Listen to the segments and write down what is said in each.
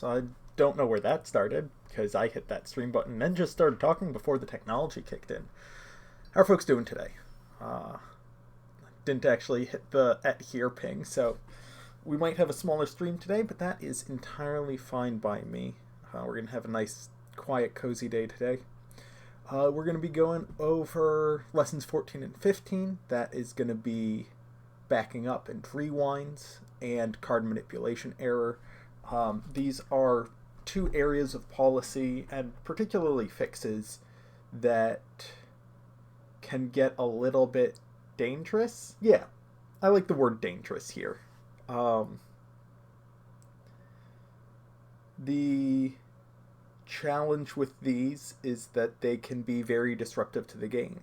So I don't know where that started, because I hit that stream button and then just started talking before the technology kicked in. How are folks doing today? Didn't actually hit the at here ping, so we might have a smaller stream today, but that is entirely fine by me. We're going to have a nice, quiet, cozy day today. We're going to be going over lessons 14 and 15. That is going to be backing up and rewinds and card manipulation error. These are two areas of policy and particularly fixes that can get a little bit dangerous. Yeah, I like the word dangerous here. The challenge with these is that they can be very disruptive to the game.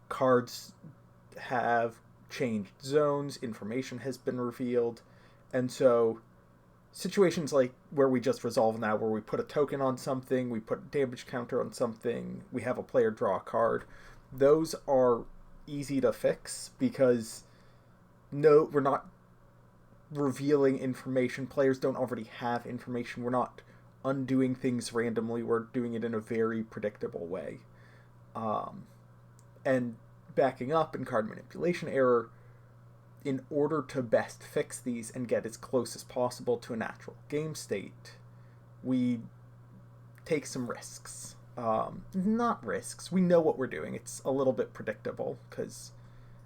Cards have changed zones, information has been revealed, and so situations like where we just resolved now, where we put a token on something, we put a damage counter on something, we have a player draw a card, those are easy to fix because no, we're not revealing information. Players don't already have information. We're not undoing things randomly. We're doing it in a very predictable way. And backing up in card manipulation error, in order to best fix these and get as close as possible to a natural game state, we take some risks. Not risks. We know what we're doing. It's a little bit predictable because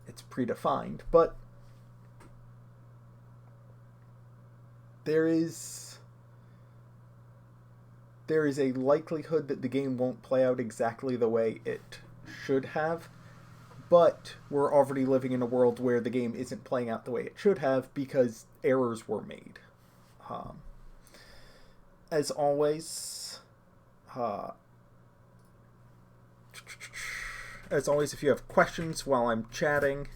it's predefined, but there is a likelihood that the game won't play out exactly the way it should have, but we're already living in a world where the game isn't playing out the way it should have because errors were made. As always, if you have questions while I'm chatting,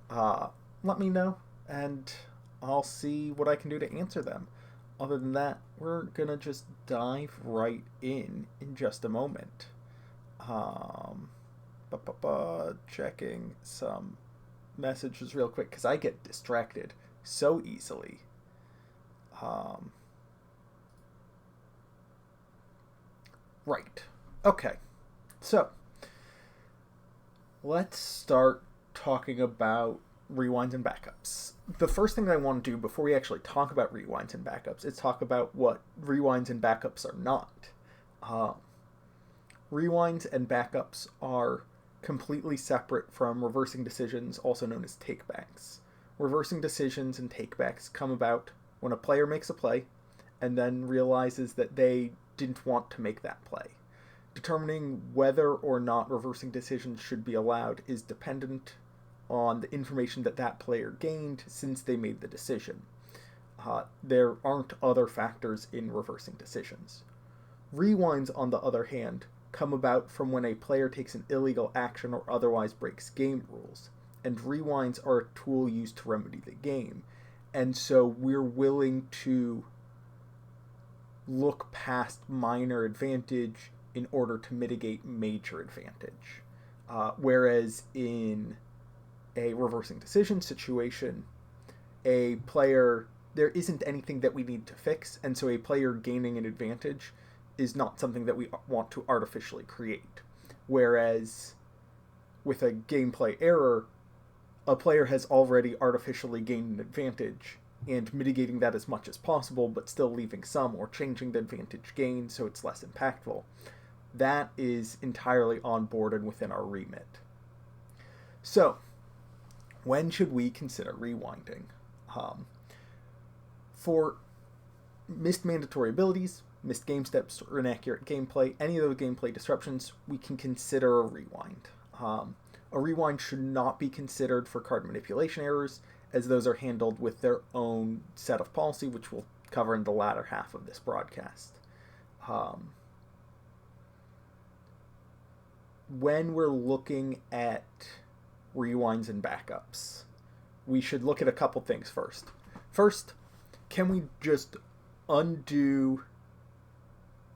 let me know, and I'll see what I can do to answer them. Other than that, we're gonna just dive right in just a moment. Checking some messages real quick because I get distracted so easily. Right. Okay. So let's start talking about rewinds and backups. The first thing I want to do before we actually talk about rewinds and backups is talk about what rewinds and backups are not. Rewinds and backups are completely separate from reversing decisions, also known as takebacks. Reversing decisions and takebacks come about when a player makes a play and then realizes that they didn't want to make that play. Determining whether or not reversing decisions should be allowed is dependent on the information that player gained since they made the decision. There aren't other factors in reversing decisions. Rewinds, on the other hand, come about from when a player takes an illegal action or otherwise breaks game rules, and rewinds are a tool used to remedy the game, and so we're willing to look past minor advantage in order to mitigate major advantage. Whereas in a reversing decision situation, a player, there isn't anything that we need to fix, and so a player gaining an advantage is not something that we want to artificially create. Whereas with a gameplay error, a player has already artificially gained an advantage, and mitigating that as much as possible, but still leaving some or changing the advantage gained so it's less impactful. That is entirely on board and within our remit. So, when should we consider rewinding? For missed mandatory abilities, missed game steps, or inaccurate gameplay, any of those gameplay disruptions, we can consider a rewind. A rewind should not be considered for card manipulation errors, as those are handled with their own set of policy, which we'll cover in the latter half of this broadcast. When we're looking at rewinds and backups, we should look at a couple things first. First, can we just undo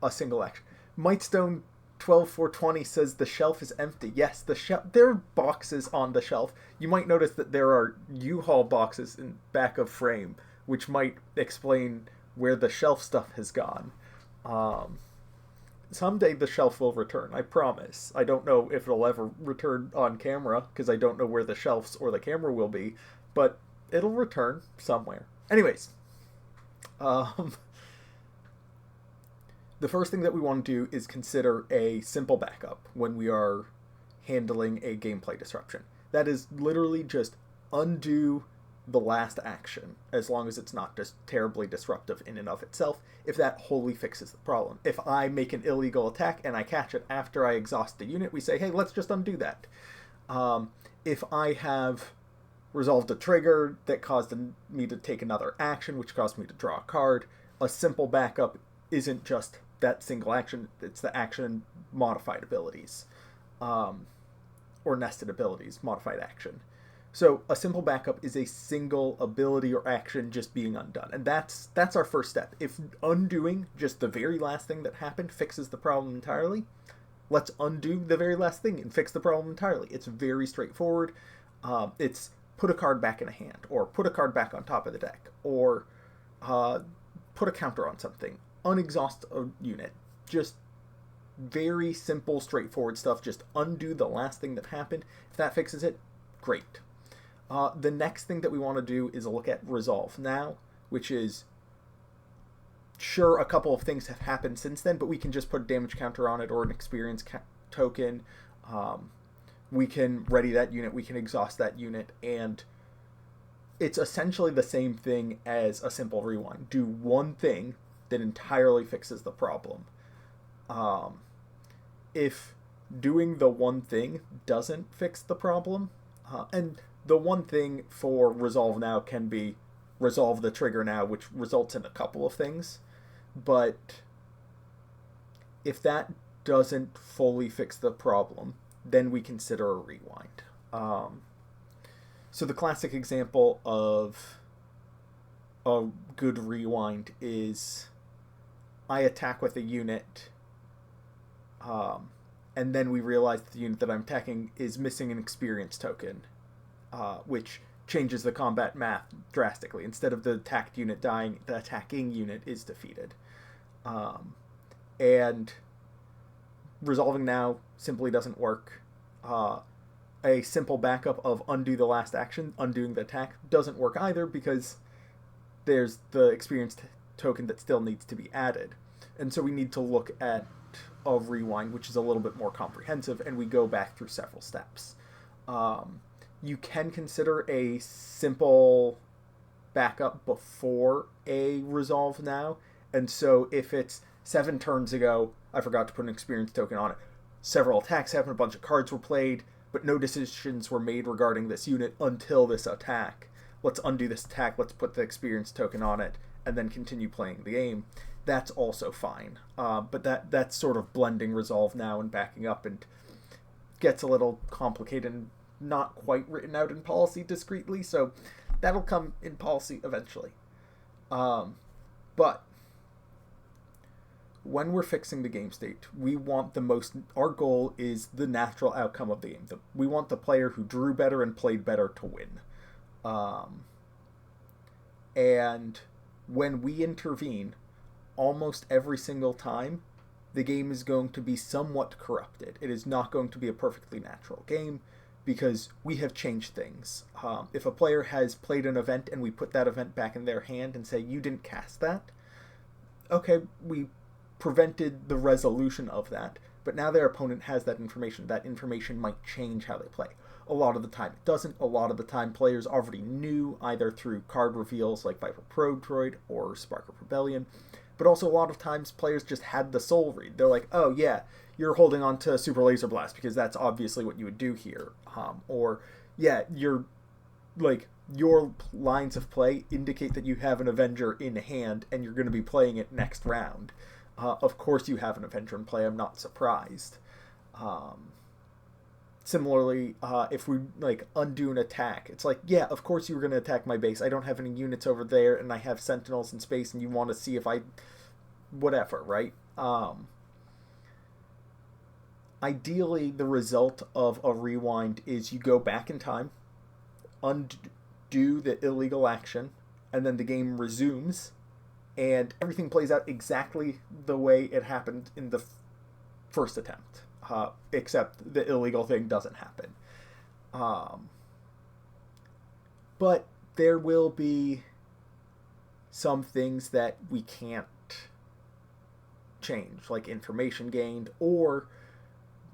a single action? Mightstone 12420 says the shelf is empty. Yes, there are boxes on the shelf. You might notice that there are U-Haul boxes in back of frame, which might explain where the shelf stuff has gone. Um, Someday the shelf will return, I promise. I don't know if it'll ever return on camera, because I don't know where the shelves or the camera will be, but it'll return somewhere. Anyways, um, the first thing that we want to do is consider a simple backup when we are handling a gameplay disruption. That is literally just undo the last action, as long as it's not just terribly disruptive in and of itself, if that wholly fixes the problem. If I make an illegal attack and I catch it after I exhaust the unit, we say, hey, let's just undo that. If I have resolved a trigger that caused me to take another action, which caused me to draw a card, a simple backup isn't just that single action, it's the action modified abilities, or nested abilities, modified action. So a simple backup is a single ability or action just being undone. And that's our first step. If undoing just the very last thing that happened fixes the problem entirely, let's undo the very last thing and fix the problem entirely. It's very straightforward. It's put a card back in a hand, or put a card back on top of the deck, or put a counter on something, unexhaust a unit. Just very simple, straightforward stuff. Just undo the last thing that happened. If that fixes it, great. The next thing that we want to do is look at resolve now, which is, sure, a couple of things have happened since then, but we can just put a damage counter on it or an experience token. We can ready that unit, we can exhaust that unit, and it's essentially the same thing as a simple rewind. Do one thing that entirely fixes the problem. If doing the one thing doesn't fix the problem, and the one thing for resolve now can be resolve the trigger now, which results in a couple of things. But if that doesn't fully fix the problem, then we consider a rewind. So the classic example of a good rewind is I attack with a unit, and then we realize that the unit that I'm attacking is missing an experience token. Which changes the combat math drastically. Instead of the attacked unit dying, the attacking unit is defeated. And resolving now simply doesn't work. A simple backup of undo the last action, undoing the attack, doesn't work either, because there's the experience token that still needs to be added. And so we need to look at a rewind, which is a little bit more comprehensive, and we go back through several steps. You can consider a simple backup before a resolve now. And so if it's 7 turns ago, I forgot to put an experience token on it. Several attacks happened, a bunch of cards were played, but no decisions were made regarding this unit until this attack. Let's undo this attack, let's put the experience token on it, and then continue playing the game. That's also fine. But that's sort of blending resolve now and backing up, and gets a little complicated and not quite written out in policy discreetly, so that'll come in policy eventually. But when we're fixing the game state, we want our goal is the natural outcome of the game. We want the player who drew better and played better to win. And when we intervene, almost every single time, the game is going to be somewhat corrupted. It is not going to be a perfectly natural game, because we have changed things. If a player has played an event and we put that event back in their hand and say, you didn't cast that, okay, we prevented the resolution of that, but now their opponent has that information. That information might change how they play. A lot of the time it doesn't. A lot of the time players already knew, either through card reveals like Viper Probe Droid or Spark of Rebellion, but also a lot of times players just had the soul read. They're like, oh yeah, you're holding on to Super Laser Blast because that's obviously what you would do here. Or yeah, your lines of play indicate that you have an Avenger in hand and you're going to be playing it next round. Of course you have an Avenger in play, I'm not surprised. Similarly, if we undo an attack, it's like, yeah, of course you were going to attack my base. I don't have any units over there and I have Sentinels in space and you want to see if whatever, right? Ideally, the result of a rewind is you go back in time, undo the illegal action, and then the game resumes, and everything plays out exactly the way it happened in the first attempt, except the illegal thing doesn't happen. But there will be some things that we can't change, like information gained, or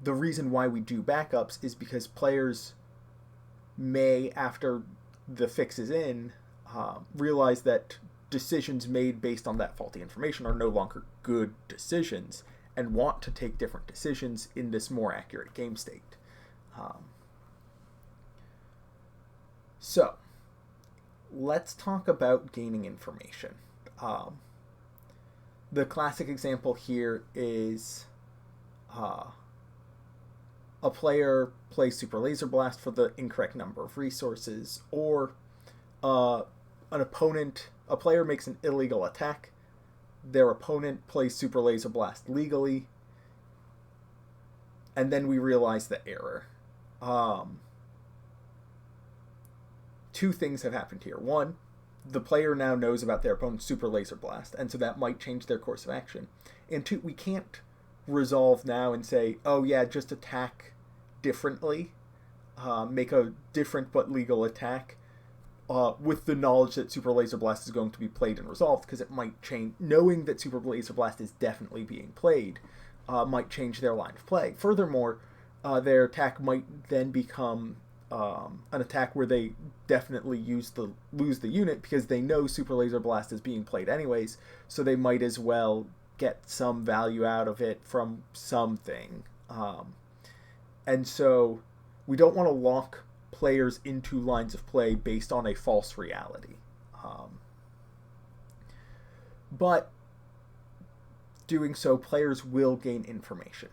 the reason why we do backups is because players may, after the fix is in, realize that decisions made based on that faulty information are no longer good decisions and want to take different decisions in this more accurate game state. So, let's talk about gaining information. The classic example here is a player plays Super Laser Blast for the incorrect number of resources, or a player makes an illegal attack, their opponent plays Super Laser Blast legally, and then we realize the error. Two things have happened here. One, the player now knows about their opponent's Super Laser Blast, and so that might change their course of action. And two, we can't resolve now and say, oh yeah, just attack differently, make a different but legal attack, with the knowledge that Super Laser Blast is going to be played and resolved, because it might change. Knowing that Super Laser Blast is definitely being played might change their line of play. Furthermore, their attack might then become an attack where they definitely lose the unit because they know Super Laser Blast is being played anyways, so they might as well get some value out of it from something. And so we don't want to lock players into lines of play based on a false reality. But doing so, players will gain information.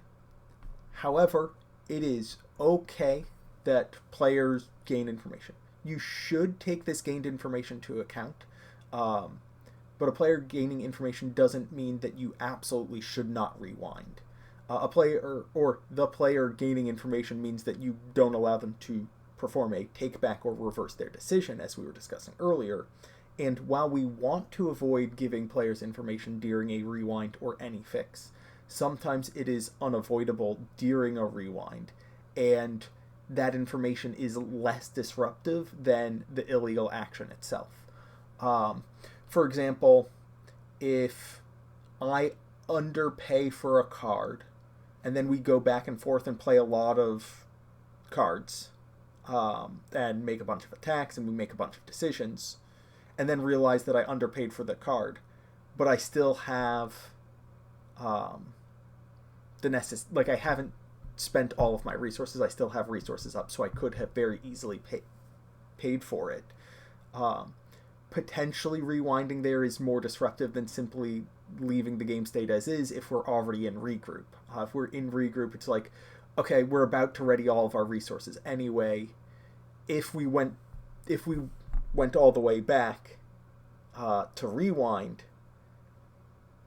However, it is okay that players gain information. You should take this gained information into account. But a player gaining information doesn't mean that you absolutely should not rewind. The player gaining information means that you don't allow them to perform a take back or reverse their decision, as we were discussing earlier. And while we want to avoid giving players information during a rewind or any fix, sometimes it is unavoidable during a rewind, and that information is less disruptive than the illegal action itself. For example, if I underpay for a card, and then we go back and forth and play a lot of cards, and make a bunch of attacks, and we make a bunch of decisions, and then realize that I underpaid for the card, but I still have I haven't spent all of my resources. I still have resources up, so I could have very easily paid for it. Potentially rewinding there is more disruptive than simply leaving the game state as is if we're already in regroup. If we're in regroup, it's like, okay, we're about to ready all of our resources anyway. If we went all the way back to rewind,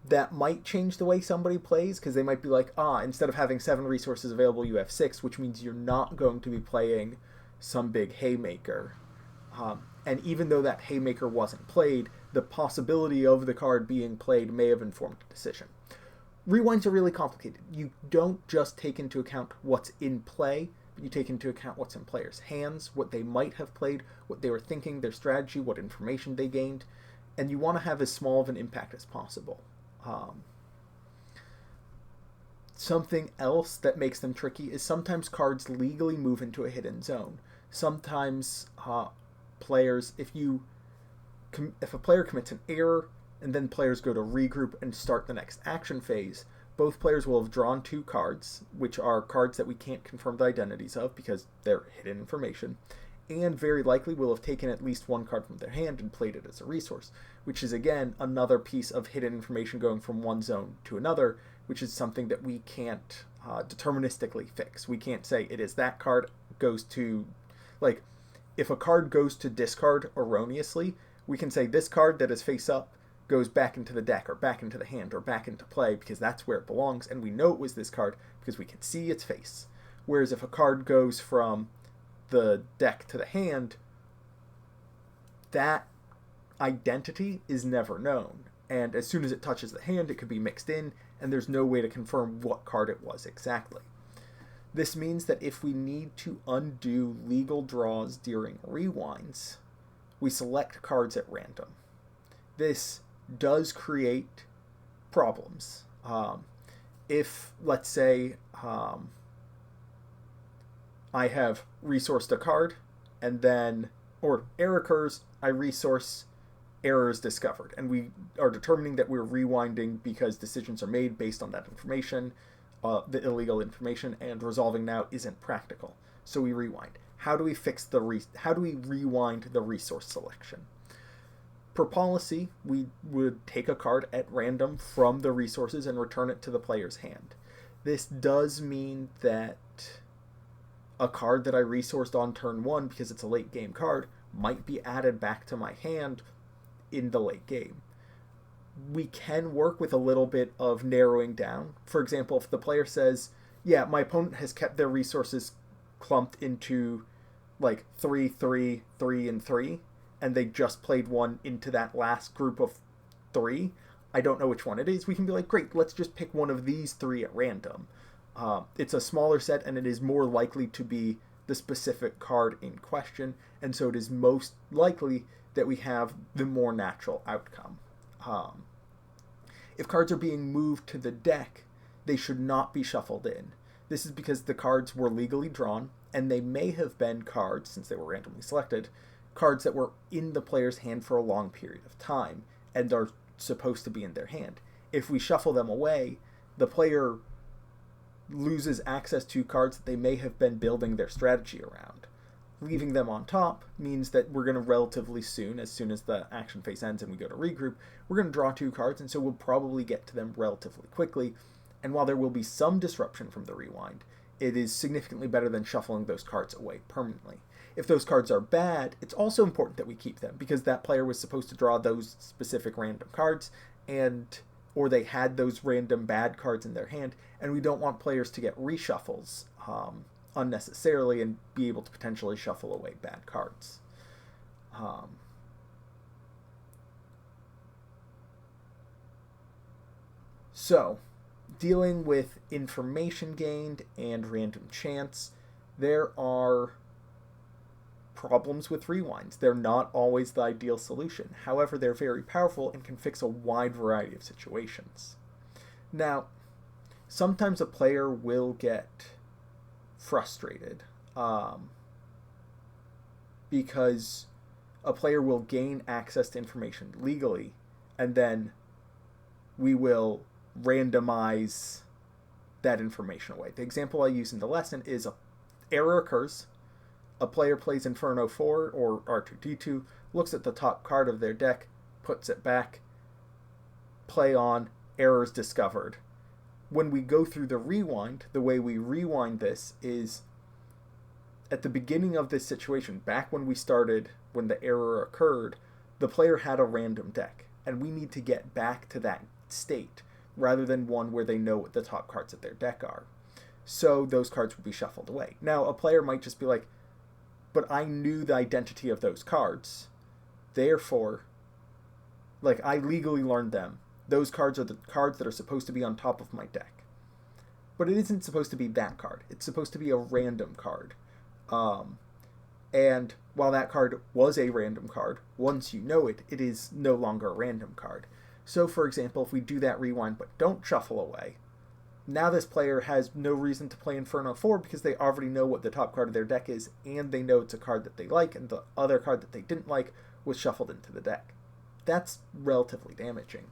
that might change the way somebody plays, because they might be like, instead of having 7 resources available, you have 6, which means you're not going to be playing some big haymaker. And even though that haymaker wasn't played, the possibility of the card being played may have informed the decision. Rewinds are really complicated. You don't just take into account what's in play, but you take into account what's in players' hands, what they might have played, what they were thinking, their strategy, what information they gained, and you want to have as small of an impact as possible. Something else that makes them tricky is sometimes cards legally move into a hidden zone. Sometimes players, if a player commits an error and then players go to regroup and start the next action phase, both players will have drawn 2 cards, which are cards that we can't confirm the identities of because they're hidden information, and very likely will have taken at least 1 card from their hand and played it as a resource, which is again another piece of hidden information going from one zone to another, which is something that we can't deterministically fix. We can't say it is that card goes to, like, if a card goes to discard erroneously, we can say this card that is face up goes back into the deck or back into the hand or back into play because that's where it belongs, and we know it was this card because we can see its face. Whereas if a card goes from the deck to the hand, that identity is never known, and as soon as it touches the hand, it could be mixed in, and there's no way to confirm what card it was exactly. This means that if we need to undo legal draws during rewinds, we select cards at random. This does create problems. If, let's say, I have resourced a card, and then, or error occurs, I resource, error is discovered, and we are determining that we're rewinding because decisions are made based on that information, the illegal information, and resolving now isn't practical. So we rewind. How do we fix how do we rewind the resource selection? Per policy, we would take a card at random from the resources and return it to the player's hand. This does mean that a card that I resourced on turn 1 because it's a late game card might be added back to my hand in the late game. We can work with a little bit of narrowing down. For example, if the player says, yeah, my opponent has kept their resources clumped into like 3, 3, 3, and 3, and they just played one into that last group of 3, I don't know which one it is, we can be like, great, let's just pick one of these 3 at random. It's a smaller set, and it is more likely to be the specific card in question, and so it is most likely that we have the more natural outcome. If cards are being moved to the deck, they should not be shuffled in. This is because the cards were legally drawn, and they may have been cards, since they were randomly selected, cards that were in the player's hand for a long period of time, and are supposed to be in their hand. If we shuffle them away, the player loses access to cards that they may have been building their strategy around. Leaving them on top means that we're going to relatively soon as the action phase ends and we go to regroup, we're going to draw 2 cards, and so we'll probably get to them relatively quickly. And while there will be some disruption from the rewind, it is significantly better than shuffling those cards away permanently. If those cards are bad, it's also important that we keep them, because that player was supposed to draw those specific random cards, or they had those random bad cards in their hand, and we don't want players to get reshuffles unnecessarily and be able to potentially shuffle away bad cards. So, dealing with information gained and random chance, there are problems with rewinds. They're not always the ideal solution. However, they're very powerful and can fix a wide variety of situations. Now, sometimes a player will get frustrated because a player will gain access to information legally, and then we will randomize that information away. The example I use in the lesson is an error occurs, a player plays Inferno 4 or R2D2, looks at the top card of their deck, puts it back, play on, errors discovered. When we go through the rewind, the way we rewind this is at the beginning of this situation, back when we started, when the error occurred, the player had a random deck, and we need to get back to that state rather than one where they know what the top cards of their deck are. So those cards would be shuffled away. Now, a player might just be like, but I knew the identity of those cards. Therefore, like, I legally learned them. Those cards are the cards that are supposed to be on top of my deck. But it isn't supposed to be that card. It's supposed to be a random card. And while that card was a random card, once you know it, it is no longer a random card. So, for example, if we do that rewind but don't shuffle away, now this player has no reason to play Inferno 4 because they already know what the top card of their deck is, and they know it's a card that they like, and the other card that they didn't like was shuffled into the deck. That's relatively damaging.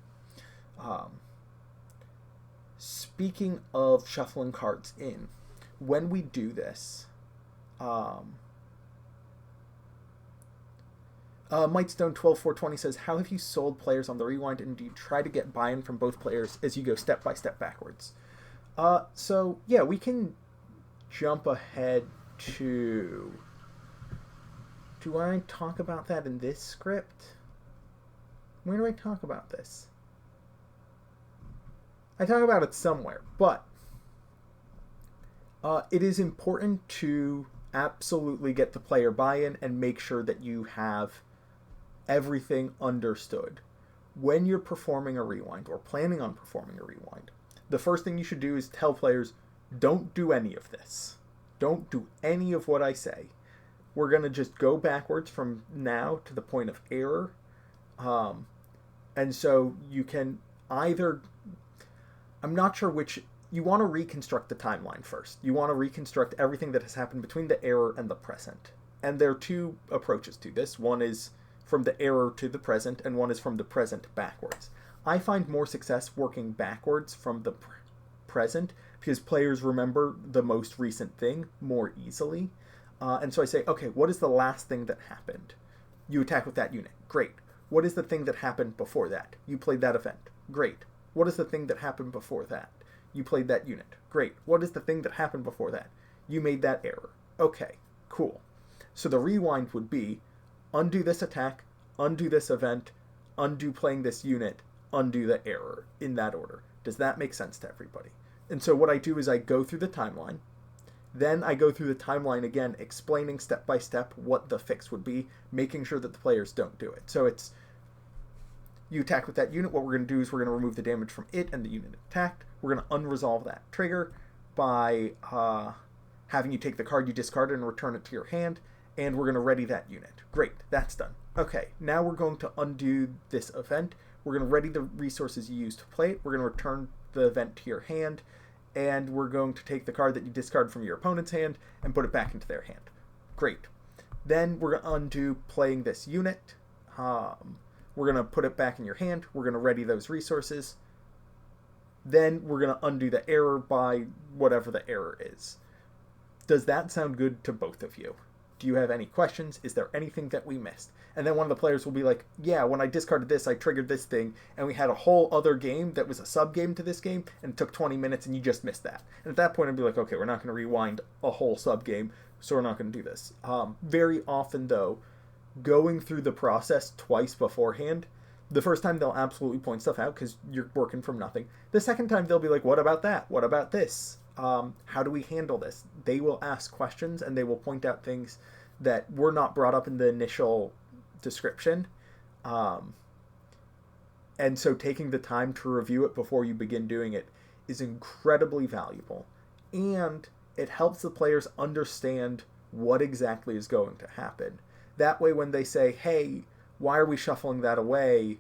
Speaking of shuffling cards in, when we do this, Mightstone12420 says, how have you sold players on the rewind, and do you try to get buy-in from both players as you go step by step backwards? So yeah, we can jump ahead to... Do I talk about that in this script? Where do I talk about this? I talk about it somewhere, but it is important to absolutely get the player buy-in and make sure that you have everything understood. when you're performing a rewind or planning on performing a rewind, the first thing you should do is tell players, don't do any of this. Don't do any of what I say. We're going to just go backwards from now to the point of error. And so you can either, I'm not sure which, you want to reconstruct the timeline first. You want to reconstruct everything that has happened between the error and the present. And there are two approaches to this. One is from the error to the present, and one is from the present backwards. I find more success working backwards from the present because players remember the most recent thing more easily. And so I say, okay, what is the last thing that happened? You attack with that unit. Great. What is the thing that happened before that? You played that event. Great. What is the thing that happened before that? You played that unit. Great. What is the thing that happened before that? You made that error. Okay, cool. So the rewind would be undo this attack, undo this event, undo playing this unit, undo the error in that order. Does that make sense to everybody? And so what I do is I go through the timeline. Then I go through the timeline again, explaining step by step what the fix would be, making sure that the players don't do it. So it's, you attack with that unit. What we're going to do is we're going to remove the damage from it and the unit attacked. We're going to unresolve that trigger by having you take the card you discarded and return it to your hand. And we're going to ready that unit. Great, that's done. Okay, now we're going to undo this event. We're going to ready the resources you used to play it. We're going to return the event to your hand. And we're going to take the card that you discarded from your opponent's hand and put it back into their hand. Great. Then we're going to undo playing this unit. We're going to put it back in your hand. We're going to ready those resources. Then we're going to undo the error by whatever the error is. Does that sound good to both of you? Do you have any questions? Is there anything that we missed? And then one of the players will be like, yeah, when I discarded this, I triggered this thing, and we had a whole other game that was a sub-game to this game, and it took 20 minutes, and you just missed that. And at that point, I'd be like, okay, we're not going to rewind a whole sub-game, so we're not going to do this. Very often, though, going through the process twice beforehand, the first time they'll absolutely point stuff out because you're working from nothing. The second time, they'll be like, what about that? What about this? How do we handle this? They will ask questions and they will point out things that were not brought up in the initial description. And so taking the time to review it before you begin doing it is incredibly valuable. And it helps the players understand what exactly is going to happen. That way when they say, hey, why are we shuffling that away?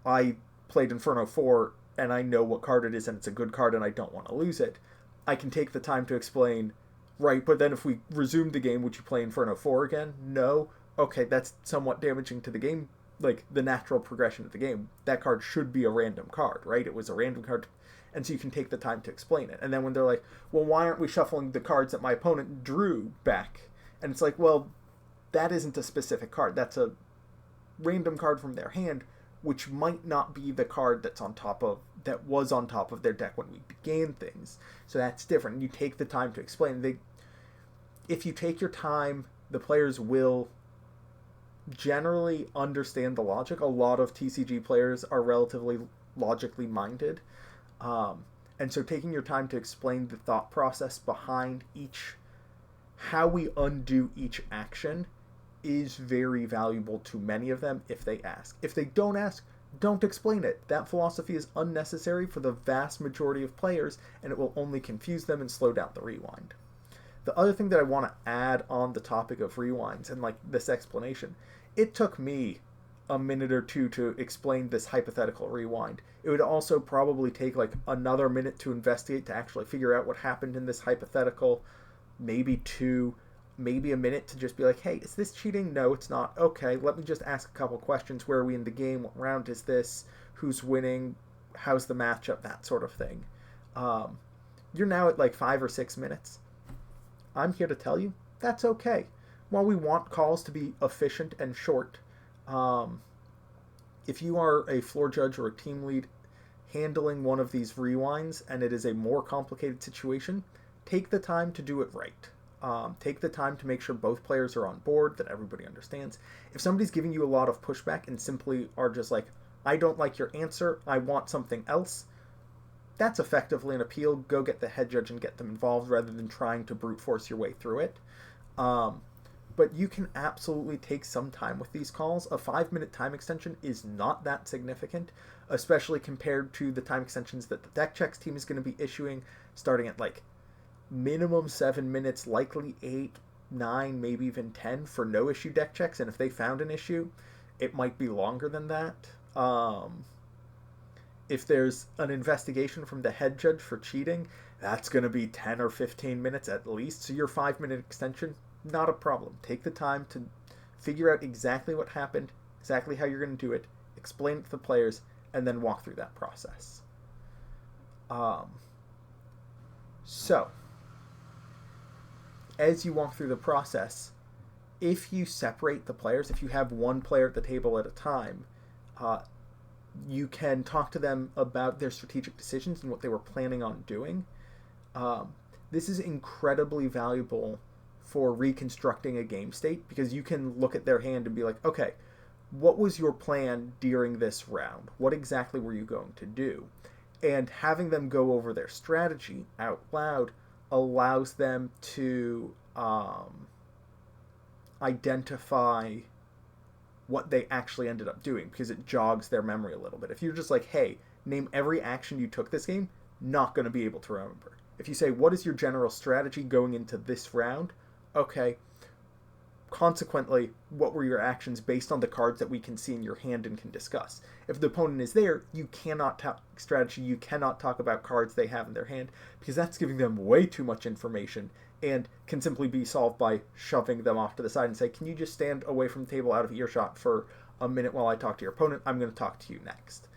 I played Inferno 4 and I know what card it is and it's a good card and I don't want to lose it. I can take the time to explain, right, but then if we resume the game, would you play Inferno 4 again? No. Okay, that's somewhat damaging to the game, like the natural progression of the game. That card should be a random card, right? It was a random card, and so you can take the time to explain it. And then when they're like, well, why aren't we shuffling the cards that my opponent drew back? And it's like, well, that isn't a specific card. That's a random card from their hand, which might not be the card that was on top of their deck when we began things. So that's different. You take the time to explain. If you take your time, the players will generally understand the logic. A lot of TCG players are relatively logically minded. And so taking your time to explain the thought process behind how we undo each action is very valuable to many of them if they ask. If they don't ask, don't explain it. That philosophy is unnecessary for the vast majority of players, and it will only confuse them and slow down the rewind. The other thing that I want to add on the topic of rewinds and like this explanation, it took me a minute or two to explain this hypothetical rewind. It would also probably take like another minute to investigate to actually figure out what happened in this hypothetical, maybe two, maybe a minute to just be like, hey, is this cheating? No, it's not. Okay, let me just ask a couple questions. Where are we in the game? What round is this? Who's winning? How's the matchup? That sort of thing. You're now at like 5 or 6 minutes. I'm here to tell you that's okay. While we want calls to be efficient and short, if you are a floor judge or a team lead handling one of these rewinds and it is a more complicated situation, take the time to do it right. Take the time to make sure both players are on board, that everybody understands. If somebody's giving you a lot of pushback and simply are just like, I don't like your answer, I want something else, that's effectively an appeal. Go get the head judge and get them involved rather than trying to brute force your way through it. but you can absolutely take some time with these calls. A 5-minute time extension is not that significant, especially compared to the time extensions that the deck checks team is going to be issuing, starting at like minimum 7 minutes, likely 8, 9, maybe even 10 for no issue deck checks. And if they found an issue, it might be longer than that. If there's an investigation from the head judge for cheating, that's going to be 10 or 15 minutes at least. So your 5-minute extension, not a problem. Take the time to figure out exactly what happened, exactly how you're going to do it, explain it to the players, and then walk through that process. So, as you walk through the process, if you separate the players, if you have one player at the table at a time, you can talk to them about their strategic decisions and what they were planning on doing. This is incredibly valuable for reconstructing a game state, because you can look at their hand and be like, okay, what was your plan during this round? What exactly were you going to do? And having them go over their strategy out loud allows them to identify what they actually ended up doing, because it jogs their memory a little bit. If you're just like, hey, name every action you took this game, not going to be able to remember. If you say, what is your general strategy going into this round? Okay, consequently, what were your actions based on the cards that we can see in your hand and can discuss? If the opponent is there, you cannot talk strategy, you cannot talk about cards they have in their hand, because that's giving them way too much information and can simply be solved by shoving them off to the side and say, can you just stand away from the table out of earshot for a minute while I talk to your opponent? I'm going to talk to you next.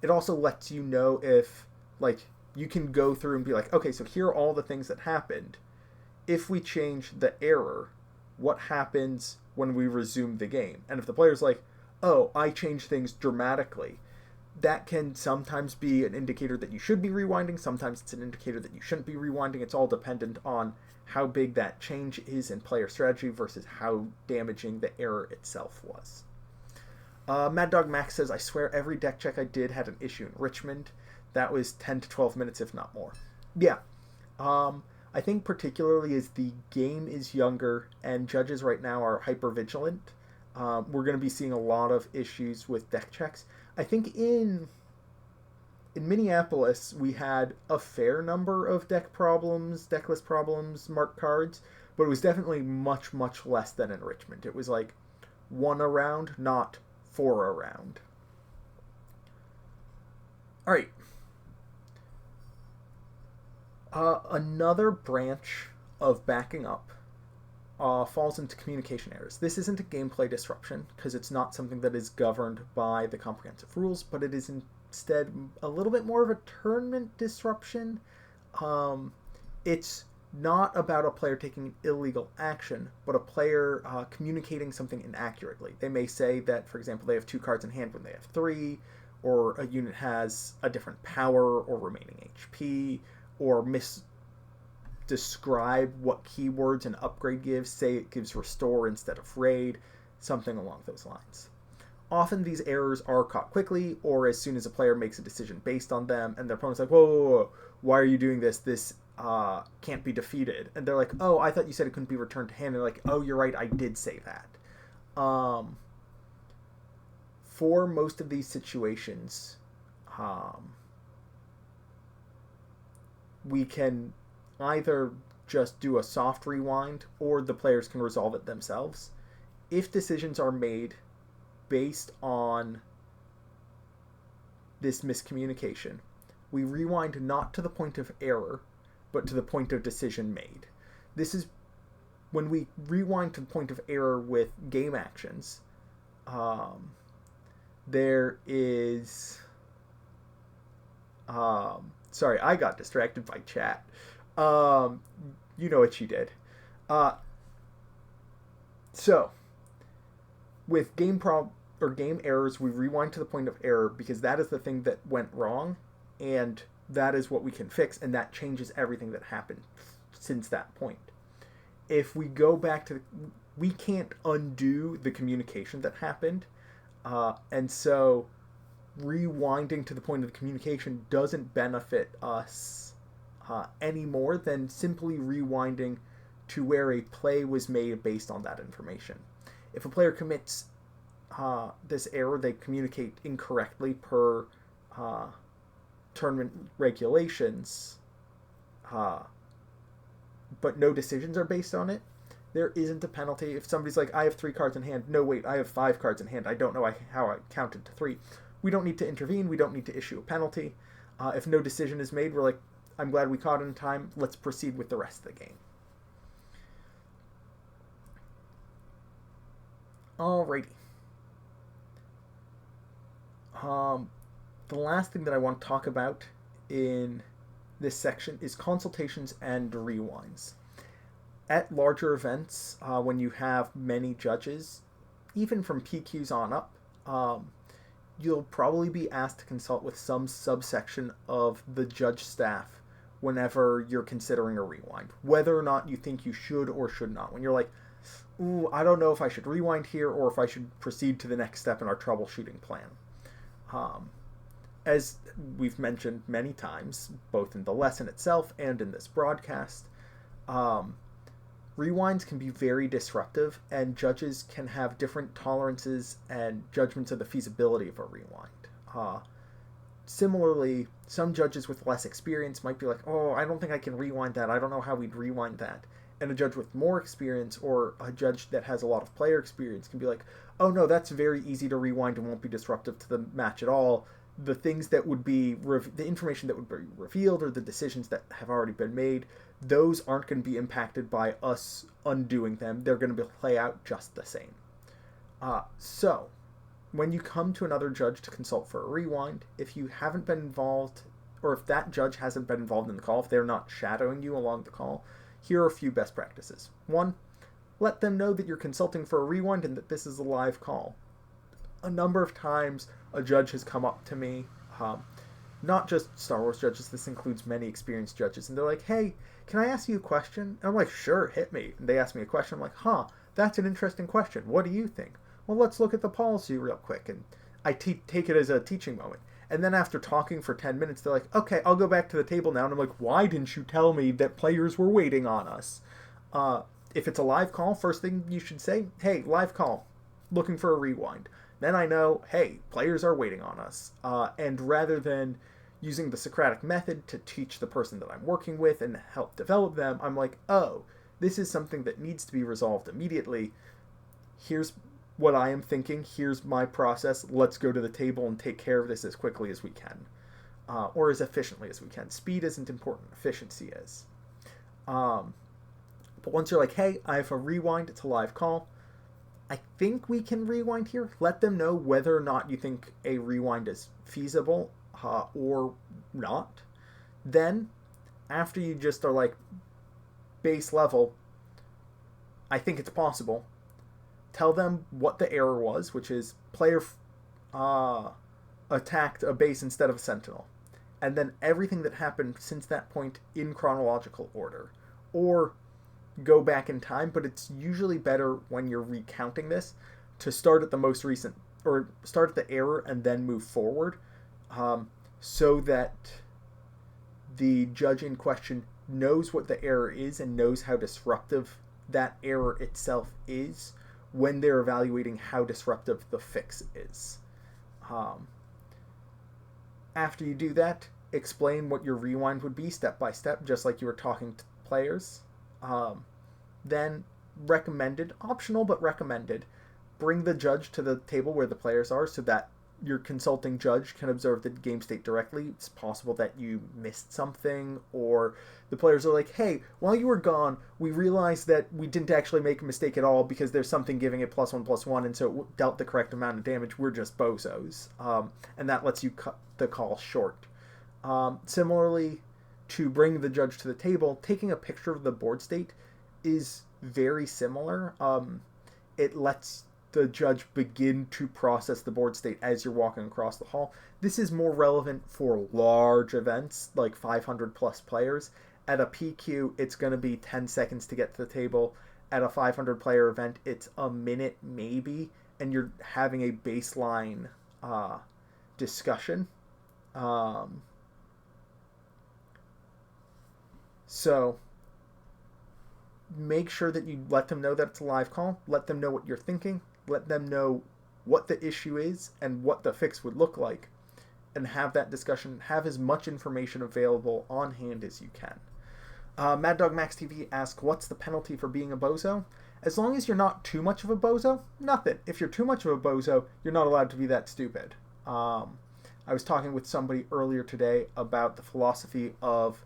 It also lets you know if, like, you can go through and be like, okay, so here are all the things that happened. If we change the error, what happens when we resume the game? And if the player's like, oh, I changed things dramatically, that can sometimes be an indicator that you should be rewinding. Sometimes it's an indicator that you shouldn't be rewinding. It's all dependent on how big that change is in player strategy versus how damaging the error itself was. Mad Dog Max says, I swear every deck check I did had an issue in Richmond. That was 10 to 12 minutes, if not more. Yeah. I think particularly as the game is younger and judges right now are hyper-vigilant, we're going to be seeing a lot of issues with deck checks. I think in Minneapolis, we had a fair number of decklist problems, marked cards, but it was definitely much, much less than in Richmond. It was like 1 a round, not 4 a round. All right. Another branch of backing up falls into communication errors. This isn't a gameplay disruption, because it's not something that is governed by the comprehensive rules, but it is instead a little bit more of a tournament disruption. It's not about a player taking illegal action, but a player communicating something inaccurately. They may say that, for example, they have 2 cards in hand when they have 3, or a unit has a different power or remaining HP, or describe what keywords an upgrade gives. Say it gives restore instead of raid, something along those lines. Often these errors are caught quickly, or as soon as a player makes a decision based on them, and their opponent's like, whoa, whoa, whoa, why are you doing this? This can't be defeated. And they're like, oh, I thought you said it couldn't be returned to hand. And they're like, oh, you're right, I did say that. For most of these situations, we can either just do a soft rewind, or the players can resolve it themselves. If decisions are made based on this miscommunication, we rewind not to the point of error, but to the point of decision made. This is when we rewind to the point of error with game actions. There is... sorry, I got distracted by chat. You know what she did. So, with game errors, we rewind to the point of error, because that is the thing that went wrong, and that is what we can fix, and that changes everything that happened since that point. If we go back to... we can't undo the communication that happened, and so rewinding to the point of the communication doesn't benefit us any more than simply rewinding to where a play was made based on that information. If a player commits this error, they communicate incorrectly per tournament regulations, but no decisions are based on it, there isn't a penalty. If somebody's like, I have 3 cards in hand, no, wait, I have 5 cards in hand, I don't know how I counted to 3. We don't need to intervene, we don't need to issue a penalty. If no decision is made, we're like, I'm glad we caught it in time, let's proceed with the rest of the game. Alrighty. The last thing that I want to talk about in this section is consultations and rewinds. At larger events, when you have many judges, even from PQs on up, you'll probably be asked to consult with some subsection of the judge staff whenever you're considering a rewind, whether or not you think you should or should not. When you're like, ooh, I don't know if I should rewind here or if I should proceed to the next step in our troubleshooting plan. As we've mentioned many times, both in the lesson itself and in this broadcast, rewinds can be very disruptive, and judges can have different tolerances and judgments of the feasibility of a rewind. Similarly, some judges with less experience might be like, oh, I don't think I can rewind that, I don't know how we'd rewind that. And a judge with more experience, or a judge that has a lot of player experience, can be like, oh no, that's very easy to rewind and won't be disruptive to the match at all. The things that would be, the information that would be revealed, or the decisions that have already been made, those aren't going to be impacted by us undoing them. They're going to play out just the same. So, when you come to another judge to consult for a rewind, if you haven't been involved, or if that judge hasn't been involved in the call, if they're not shadowing you along the call, here are a few best practices. 1, let them know that you're consulting for a rewind and that this is a live call. A number of times, a judge has come up to me, not just Star Wars judges, this includes many experienced judges, and they're like, hey, can I ask you a question? And I'm like, sure, hit me. And they ask me a question, I'm like, that's an interesting question. What do you think? Well, let's look at the policy real quick. And I take it as a teaching moment. And then after talking for 10 minutes, they're like, okay, I'll go back to the table now. And I'm like, why didn't you tell me that players were waiting on us? If it's a live call, first thing you should say, hey, live call, looking for a rewind. Then I know, hey, players are waiting on us. And rather than using the Socratic method to teach the person that I'm working with and help develop them, I'm like, oh, this is something that needs to be resolved immediately. Here's what I am thinking. Here's my process. Let's go to the table and take care of this as quickly as we can. Or as efficiently as we can. Speed isn't important. Efficiency is. But once you're like, hey, I have a rewind. It's a live call. I think we can rewind here. Let them know whether or not you think a rewind is feasible or not. Then, after you just are like, base level, I think it's possible, tell them what the error was, which is player attacked a base instead of a sentinel. And then everything that happened since that point in chronological order. Or go back in time, but it's usually better when you're recounting this to start at the most recent, or start at the error and then move forward, so that the judge in question knows what the error is and knows how disruptive that error itself is when they're evaluating how disruptive the fix is. After you do that, explain what your rewind would be step by step, just like you were talking to players. Then recommended, optional but recommended, bring the judge to the table where the players are so that your consulting judge can observe the game state directly. It's possible that you missed something, or the players are like, hey, while you were gone, we realized that we didn't actually make a mistake at all because there's something giving it +1/+1, and so it dealt the correct amount of damage. We're just bozos. And that lets you cut the call short. Similarly, to bring the judge to the table, taking a picture of the board state is very similar. It lets the judge begin to process the board state as you're walking across the hall. This is more relevant for large events, like 500 plus players. At a PQ, it's going to be 10 seconds to get to the table. At a 500 player event, it's a minute maybe, and you're having a baseline discussion. So make sure that you let them know that it's a live call, let them know what you're thinking, let them know what the issue is and what the fix would look like, and have that discussion. Have as much information available on hand as you can. Mad Dog Max TV asks, what's the penalty for being a bozo? As long as you're not too much of a bozo, nothing. If you're too much of a bozo, you're not allowed to be that stupid. I was talking with somebody earlier today about the philosophy of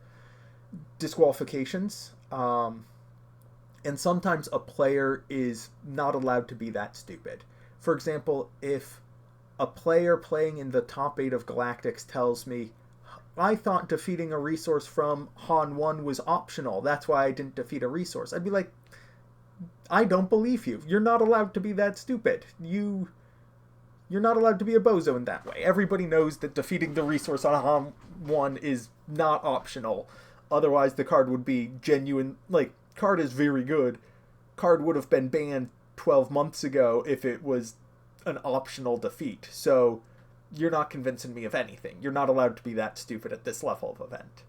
disqualifications. And sometimes a player is not allowed to be that stupid. For example, if a player playing in the top 8 of Galactics tells me, I thought defeating a resource from Han 1 was optional, that's why I didn't defeat a resource. I'd be like, I don't believe you. You're not allowed to be that stupid. You're not allowed to be a bozo in that way. Everybody knows that defeating the resource on Han 1 is not optional. Otherwise, the card would be genuine. Like, card is very good. Card would have been banned 12 months ago if it was an optional defeat. So, you're not convincing me of anything. You're not allowed to be that stupid at this level of event.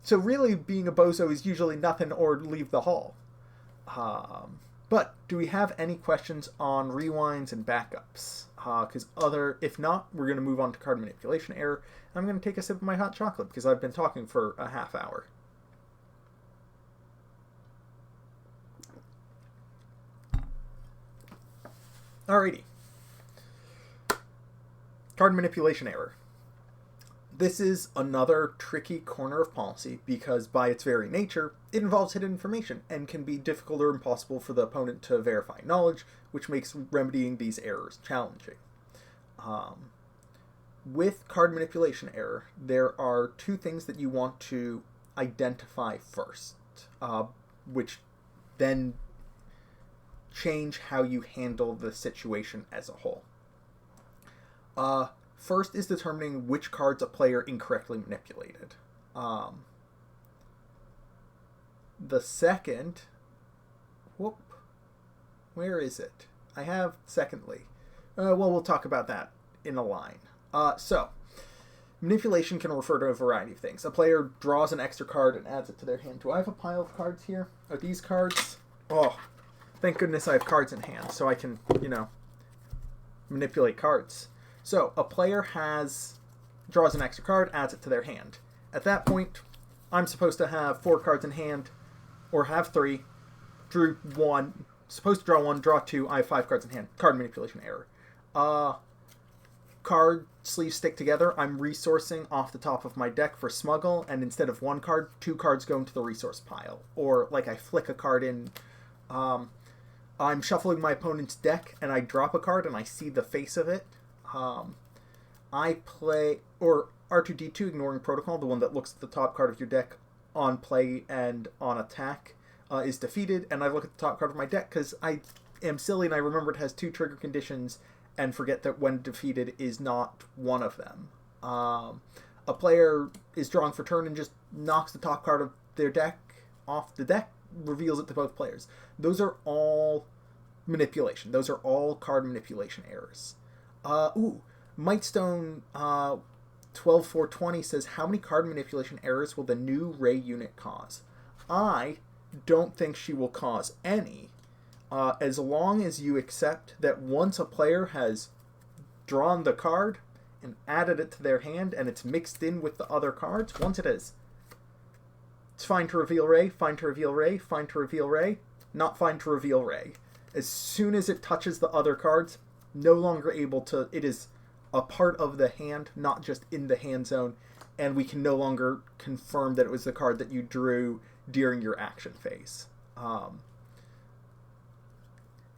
So really, being a bozo is usually nothing or leave the hall. But do we have any questions on rewinds and backups? Because if not, we're going to move on to card manipulation error. And I'm going to take a sip of my hot chocolate because I've been talking for a half hour. Alrighty. Card manipulation error. This is another tricky corner of policy because by its very nature, it involves hidden information and can be difficult or impossible for the opponent to verify knowledge, which makes remedying these errors challenging. With card manipulation error, there are two things that you want to identify first, which then change how you handle the situation as a whole. First is determining which cards a player incorrectly manipulated. The second... Where is it? I have secondly. Well, we'll talk about that in a line. So, manipulation can refer to a variety of things. A player draws an extra card and adds it to their hand. Do I have a pile of cards here? Are these cards? Oh, thank goodness I have cards in hand, so I can, manipulate cards. So, a player draws an extra card, adds it to their hand. At that point, I'm supposed to have 4 cards in hand, or have 3, drew 1, supposed to draw 1, draw 2, I have 5 cards in hand. Card manipulation error. Card sleeves stick together. I'm resourcing off the top of my deck for smuggle, and instead of 1 card, 2 cards go into the resource pile. Or, like, I flick a card in. I'm shuffling my opponent's deck, and I drop a card, and I see the face of it. I play, or R2-D2, ignoring protocol, the one that looks at the top card of your deck on play and on attack, is defeated, and I look at the top card of my deck because I am silly and I remember it has 2 trigger conditions and forget that when defeated is not one of them. A player is drawing for turn and just knocks the top card of their deck off the deck, reveals it to both players. Those are all manipulation. Those are all card manipulation errors. Mightstone 12420 says, how many card manipulation errors will the new Ray unit cause? I don't think she will cause any, as long as you accept that once a player has drawn the card and added it to their hand and it's mixed in with the other cards, once it is, it's fine to reveal Ray, fine to reveal Ray, fine to reveal Ray, not fine to reveal Ray. As soon as it touches the other cards, no longer able to, it is a part of the hand, not just in the hand zone, and we can no longer confirm that it was the card that you drew during your action phase.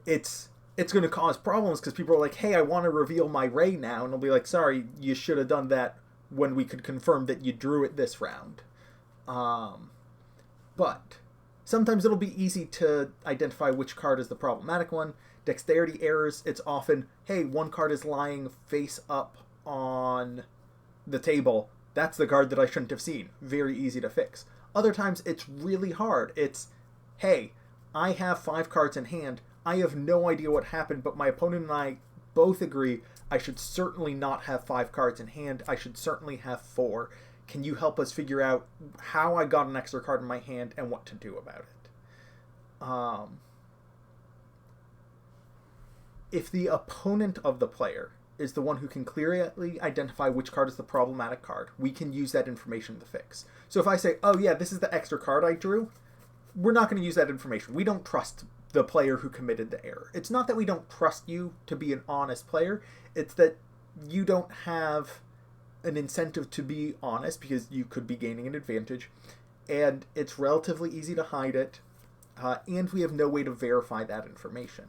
It's going to cause problems because people are like, hey, I want to reveal my Ray now, and I'll be like, sorry, you should have done that when we could confirm that you drew it this round. But sometimes it'll be easy to identify which card is the problematic one. Dexterity errors, it's often, hey, one card is lying face up on the table. That's the card that I shouldn't have seen. Very easy to fix. Other times it's really hard. It's, hey, I have 5 cards in hand. I have no idea what happened, but my opponent and I both agree I should certainly not have 5 cards in hand. I should certainly have 4. can you help us figure out how I got an extra card in my hand and what to do about it? If the opponent of the player is the one who can clearly identify which card is the problematic card, we can use that information to fix. So if I say, oh yeah, this is the extra card I drew, we're not going to use that information. We don't trust the player who committed the error. It's not that we don't trust you to be an honest player, it's that you don't have an incentive to be honest because you could be gaining an advantage, and it's relatively easy to hide it, and we have no way to verify that information.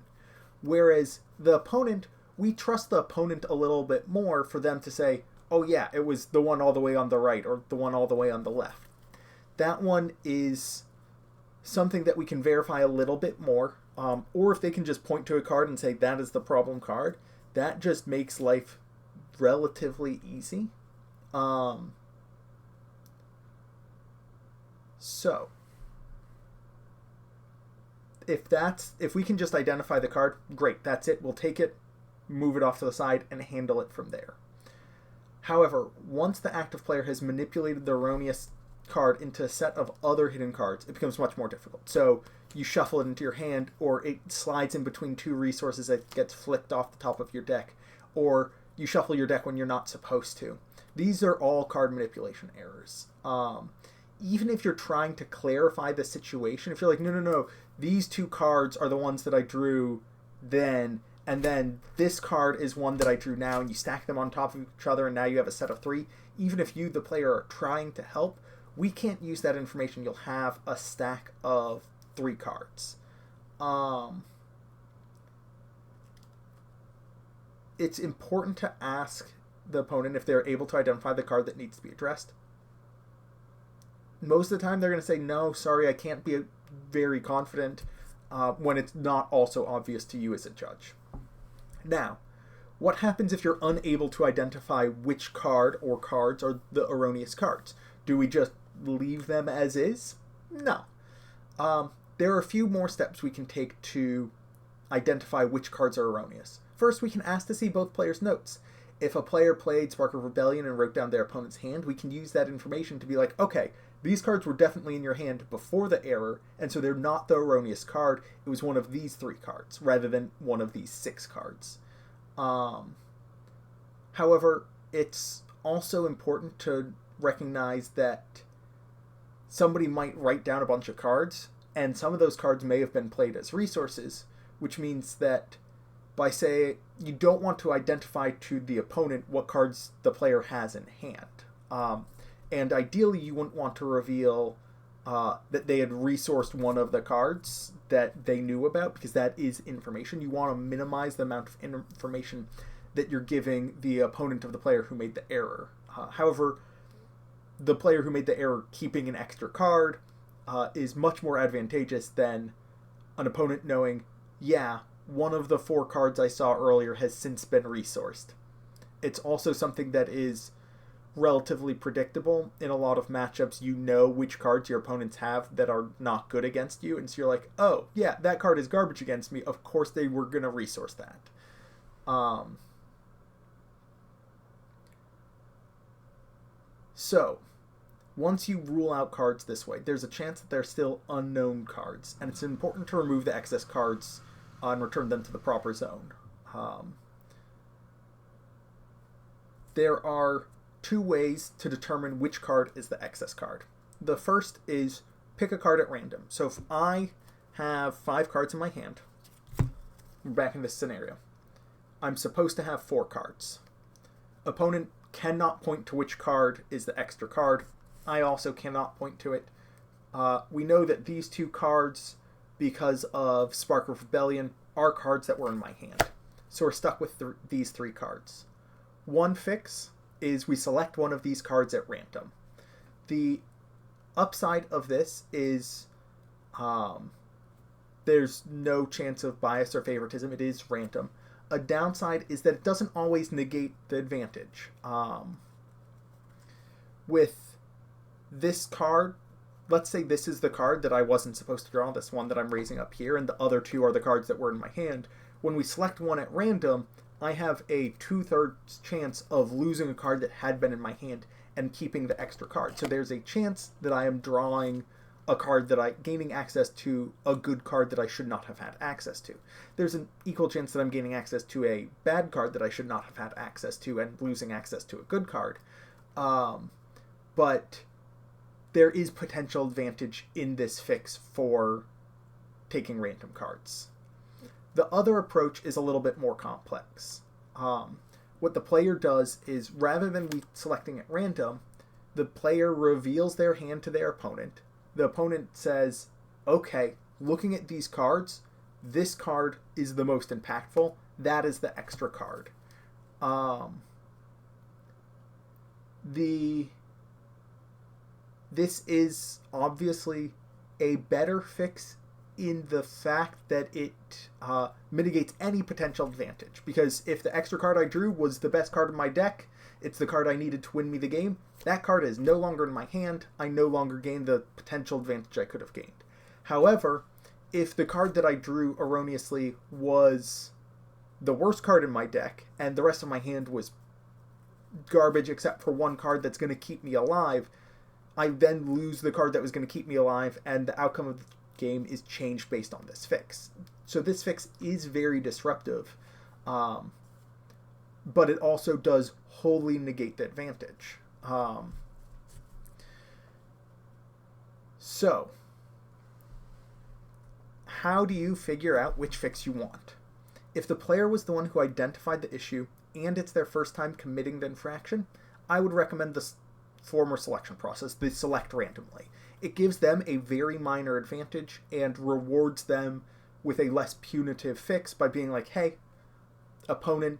Whereas the opponent, we trust the opponent a little bit more for them to say, oh yeah, it was the one all the way on the right or the one all the way on the left. That one is something that we can verify a little bit more, or if they can just point to a card and say that is the problem card, that just makes life relatively easy. So if we can just identify the card, great, that's it, we'll take it, move it off to the side, and handle it from there. However, once the active player has manipulated the erroneous card into a set of other hidden cards, it becomes much more difficult. So you shuffle it into your hand, or it slides in between two resources that gets flipped off the top of your deck, or you shuffle your deck when you're not supposed to. These are all card manipulation errors. Even if you're trying to clarify the situation, if you're like, no, these two cards are the ones that I drew then, and then this card is one that I drew now, and you stack them on top of each other, and now you have a set of three, even if you, the player, are trying to help, we can't use that information. You'll have a stack of 3 cards. It's important to ask the opponent if they're able to identify the card that needs to be addressed. Most of the time they're going to say, no, sorry, I can't be very confident, when it's not also obvious to you as a judge. Now, what happens if you're unable to identify which card or cards are the erroneous cards? Do we just leave them as is? No. There are a few more steps we can take to identify which cards are erroneous. First, we can ask to see both players' notes. If a player played Spark of Rebellion and wrote down their opponent's hand, we can use that information to be like, okay, these cards were definitely in your hand before the error, and so they're not the erroneous card. It was one of these 3 cards, rather than one of these 6 cards. However, it's also important to recognize that somebody might write down a bunch of cards, and some of those cards may have been played as resources, which means that by saying you don't want to identify to the opponent what cards the player has in hand. And ideally, you wouldn't want to reveal that they had resourced one of the cards that they knew about, because that is information. You want to minimize the amount of information that you're giving the opponent of the player who made the error. However, the player who made the error keeping an extra card is much more advantageous than an opponent knowing, yeah, one of the 4 cards I saw earlier has since been resourced. It's also something that is relatively predictable. In a lot of matchups, you know which cards your opponents have that are not good against you, and so you're like, oh, yeah, that card is garbage against me. Of course they were going to resource that. So, once you rule out cards this way, there's a chance that they're still unknown cards, and it's important to remove the excess cards and return them to the proper zone. There are 2 ways to determine which card is the excess card. The first is pick a card at random. So if I have 5 cards in my hand, we're back in this scenario, I'm supposed to have 4 cards. Opponent cannot point to which card is the extra card. I also cannot point to it. We know that these 2 cards, because of Spark of Rebellion, are cards that were in my hand. So we're stuck with these 3 cards. One fix is we select one of these cards at random. The upside of this is there's no chance of bias or favoritism. It is random. A downside is that it doesn't always negate the advantage. With this card, let's say this is the card that I wasn't supposed to draw, this one that I'm raising up here, and the other 2 are the cards that were in my hand. When we select one at random, I have a 2/3 chance of losing a card that had been in my hand and keeping the extra card. So there's a chance that I am drawing a card that gaining access to a good card that I should not have had access to. There's an equal chance that I'm gaining access to a bad card that I should not have had access to and losing access to a good card. But there is potential advantage in this fix for taking random cards. The other approach is a little bit more complex. What the player does is, rather than selecting at random, the player reveals their hand to their opponent. The opponent says, okay, looking at these cards, this card is the most impactful. That is the extra card. This is obviously a better fix in the fact that it mitigates any potential advantage. Because if the extra card I drew was the best card in my deck, it's the card I needed to win me the game, that card is no longer in my hand. I no longer gain the potential advantage I could have gained. However, if the card that I drew erroneously was the worst card in my deck, and the rest of my hand was garbage except for one card that's going to keep me alive, I then lose the card that was going to keep me alive, and the outcome of the game is changed based on this fix. So this fix is very disruptive, but it also does wholly negate the advantage. So, how do you figure out which fix you want? If the player was the one who identified the issue, and it's their first time committing the infraction, I would recommend the former selection process, the select randomly. It gives them a very minor advantage and rewards them with a less punitive fix by being like, hey, opponent,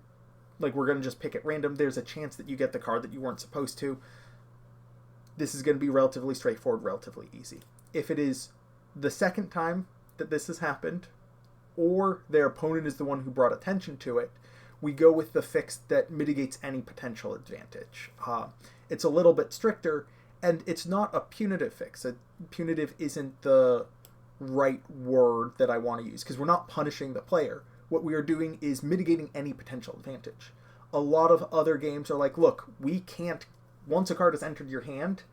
like, we're going to just pick at random. There's a chance that you get the card that you weren't supposed to. This is going to be relatively straightforward, relatively easy. If it is the second time that this has happened, or their opponent is the one who brought attention to it, we go with the fix that mitigates any potential advantage. It's a little bit stricter, and it's not a punitive fix. Punitive isn't the right word that I want to use, because we're not punishing the player. What we are doing is mitigating any potential advantage. A lot of other games are like, look, we can't, once a card has entered your hand,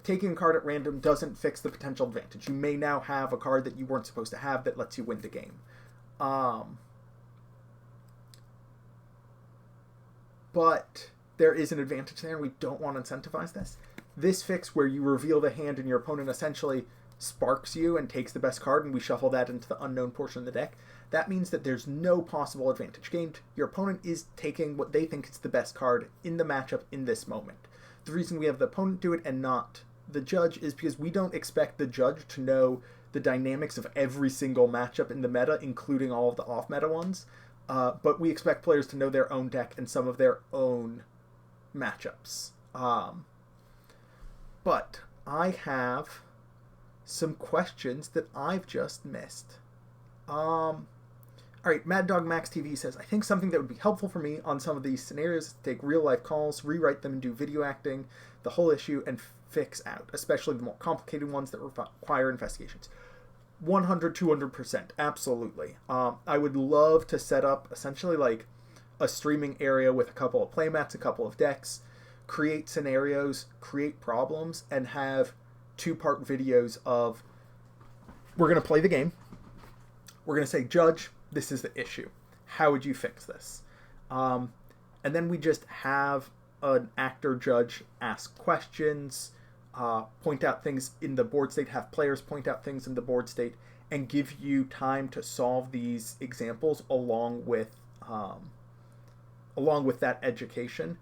taking a card at random doesn't fix the potential advantage. You may now have a card that you weren't supposed to have that lets you win the game. But there is an advantage there, and we don't want to incentivize this. This fix where you reveal the hand and your opponent essentially sparks you and takes the best card, and we shuffle that into the unknown portion of the deck, that means that there's no possible advantage gained. Your opponent is taking what they think is the best card in the matchup in this moment. The reason we have the opponent do it and not the judge is because we don't expect the judge to know the dynamics of every single matchup in the meta, including all of the off-meta ones, but we expect players to know their own deck and some of their own matchups. But I have some questions that I've just missed. Alright, Mad Dog Max TV says, I think something that would be helpful for me on some of these scenarios is to take real-life calls, rewrite them, and do video acting, the whole issue, and fix out, especially the more complicated ones that require investigations. 100-200%, absolutely. I would love to set up essentially like a streaming area with a couple of playmats, a couple of decks, create scenarios, create problems, and have 2-part videos of, we're going to play the game, we're going to say, Judge, this is the issue. How would you fix this? And then we just have an actor judge ask questions, point out things in the board state, have players point out things in the board state, and give you time to solve these examples along with that education.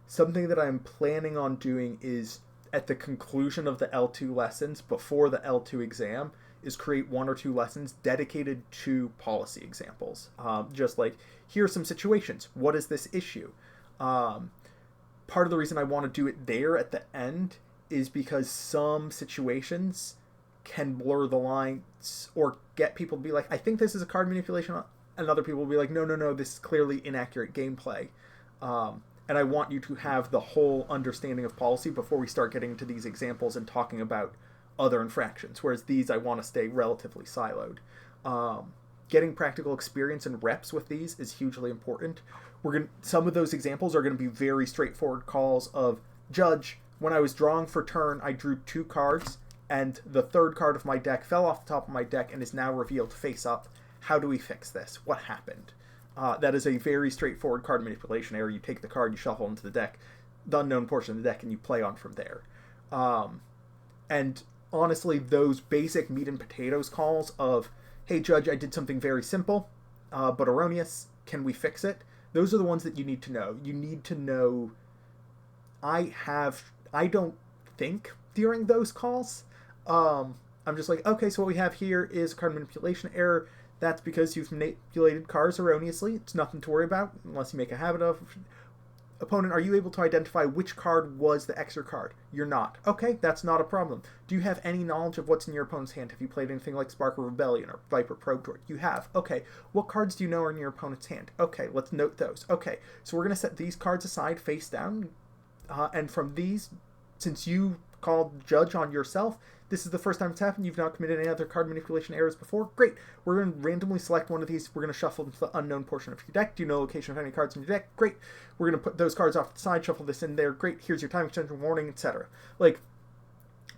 Something that I'm planning on doing is, at the conclusion of the L2 lessons, before the L2 exam, is create 1 or 2 lessons dedicated to policy examples. Just like, here are some situations. What is this issue? Part of the reason I want to do it there at the end is because some situations can blur the lines or get people to be like, I think this is a card manipulation, and other people will be like, no, this is clearly inaccurate gameplay. And I want you to have the whole understanding of policy before we start getting into these examples and talking about other infractions, whereas these I want to stay relatively siloed. getting practical experience and reps with these is hugely important. Some of those examples are going to be very straightforward calls of, Judge, when I was drawing for turn, I drew 2 cards, and the 3rd card of my deck fell off the top of my deck and is now revealed face up. How do we fix this? What happened? That is a very straightforward card manipulation error. You take the card, you shuffle into the deck, the unknown portion of the deck, and you play on from there. And honestly, those basic meat and potatoes calls of, hey, Judge, I did something very simple, but erroneous. Can we fix it? Those are the ones that you need to know. You need to know. I don't think during those calls. I'm just like, okay, so what we have here is a card manipulation error. That's because you've manipulated cards erroneously. It's nothing to worry about unless you make a habit of. Opponent, are you able to identify which card was the extra card? You're not. Okay, that's not a problem. Do you have any knowledge of what's in your opponent's hand? Have you played anything like Spark of Rebellion or Viper Probe Droid? You have. Okay, what cards do you know are in your opponent's hand? Okay, let's note those. Okay, so we're going to set these cards aside face down. And from these, since you called Judge on yourself, this is the first time it's happened. You've not committed any other card manipulation errors before. Great. We're going to randomly select one of these. We're going to shuffle into the unknown portion of your deck. Do you know the location of any cards in your deck? Great. We're going to put those cards off to the side, shuffle this in there. Great. Here's your time extension warning, etc. Like,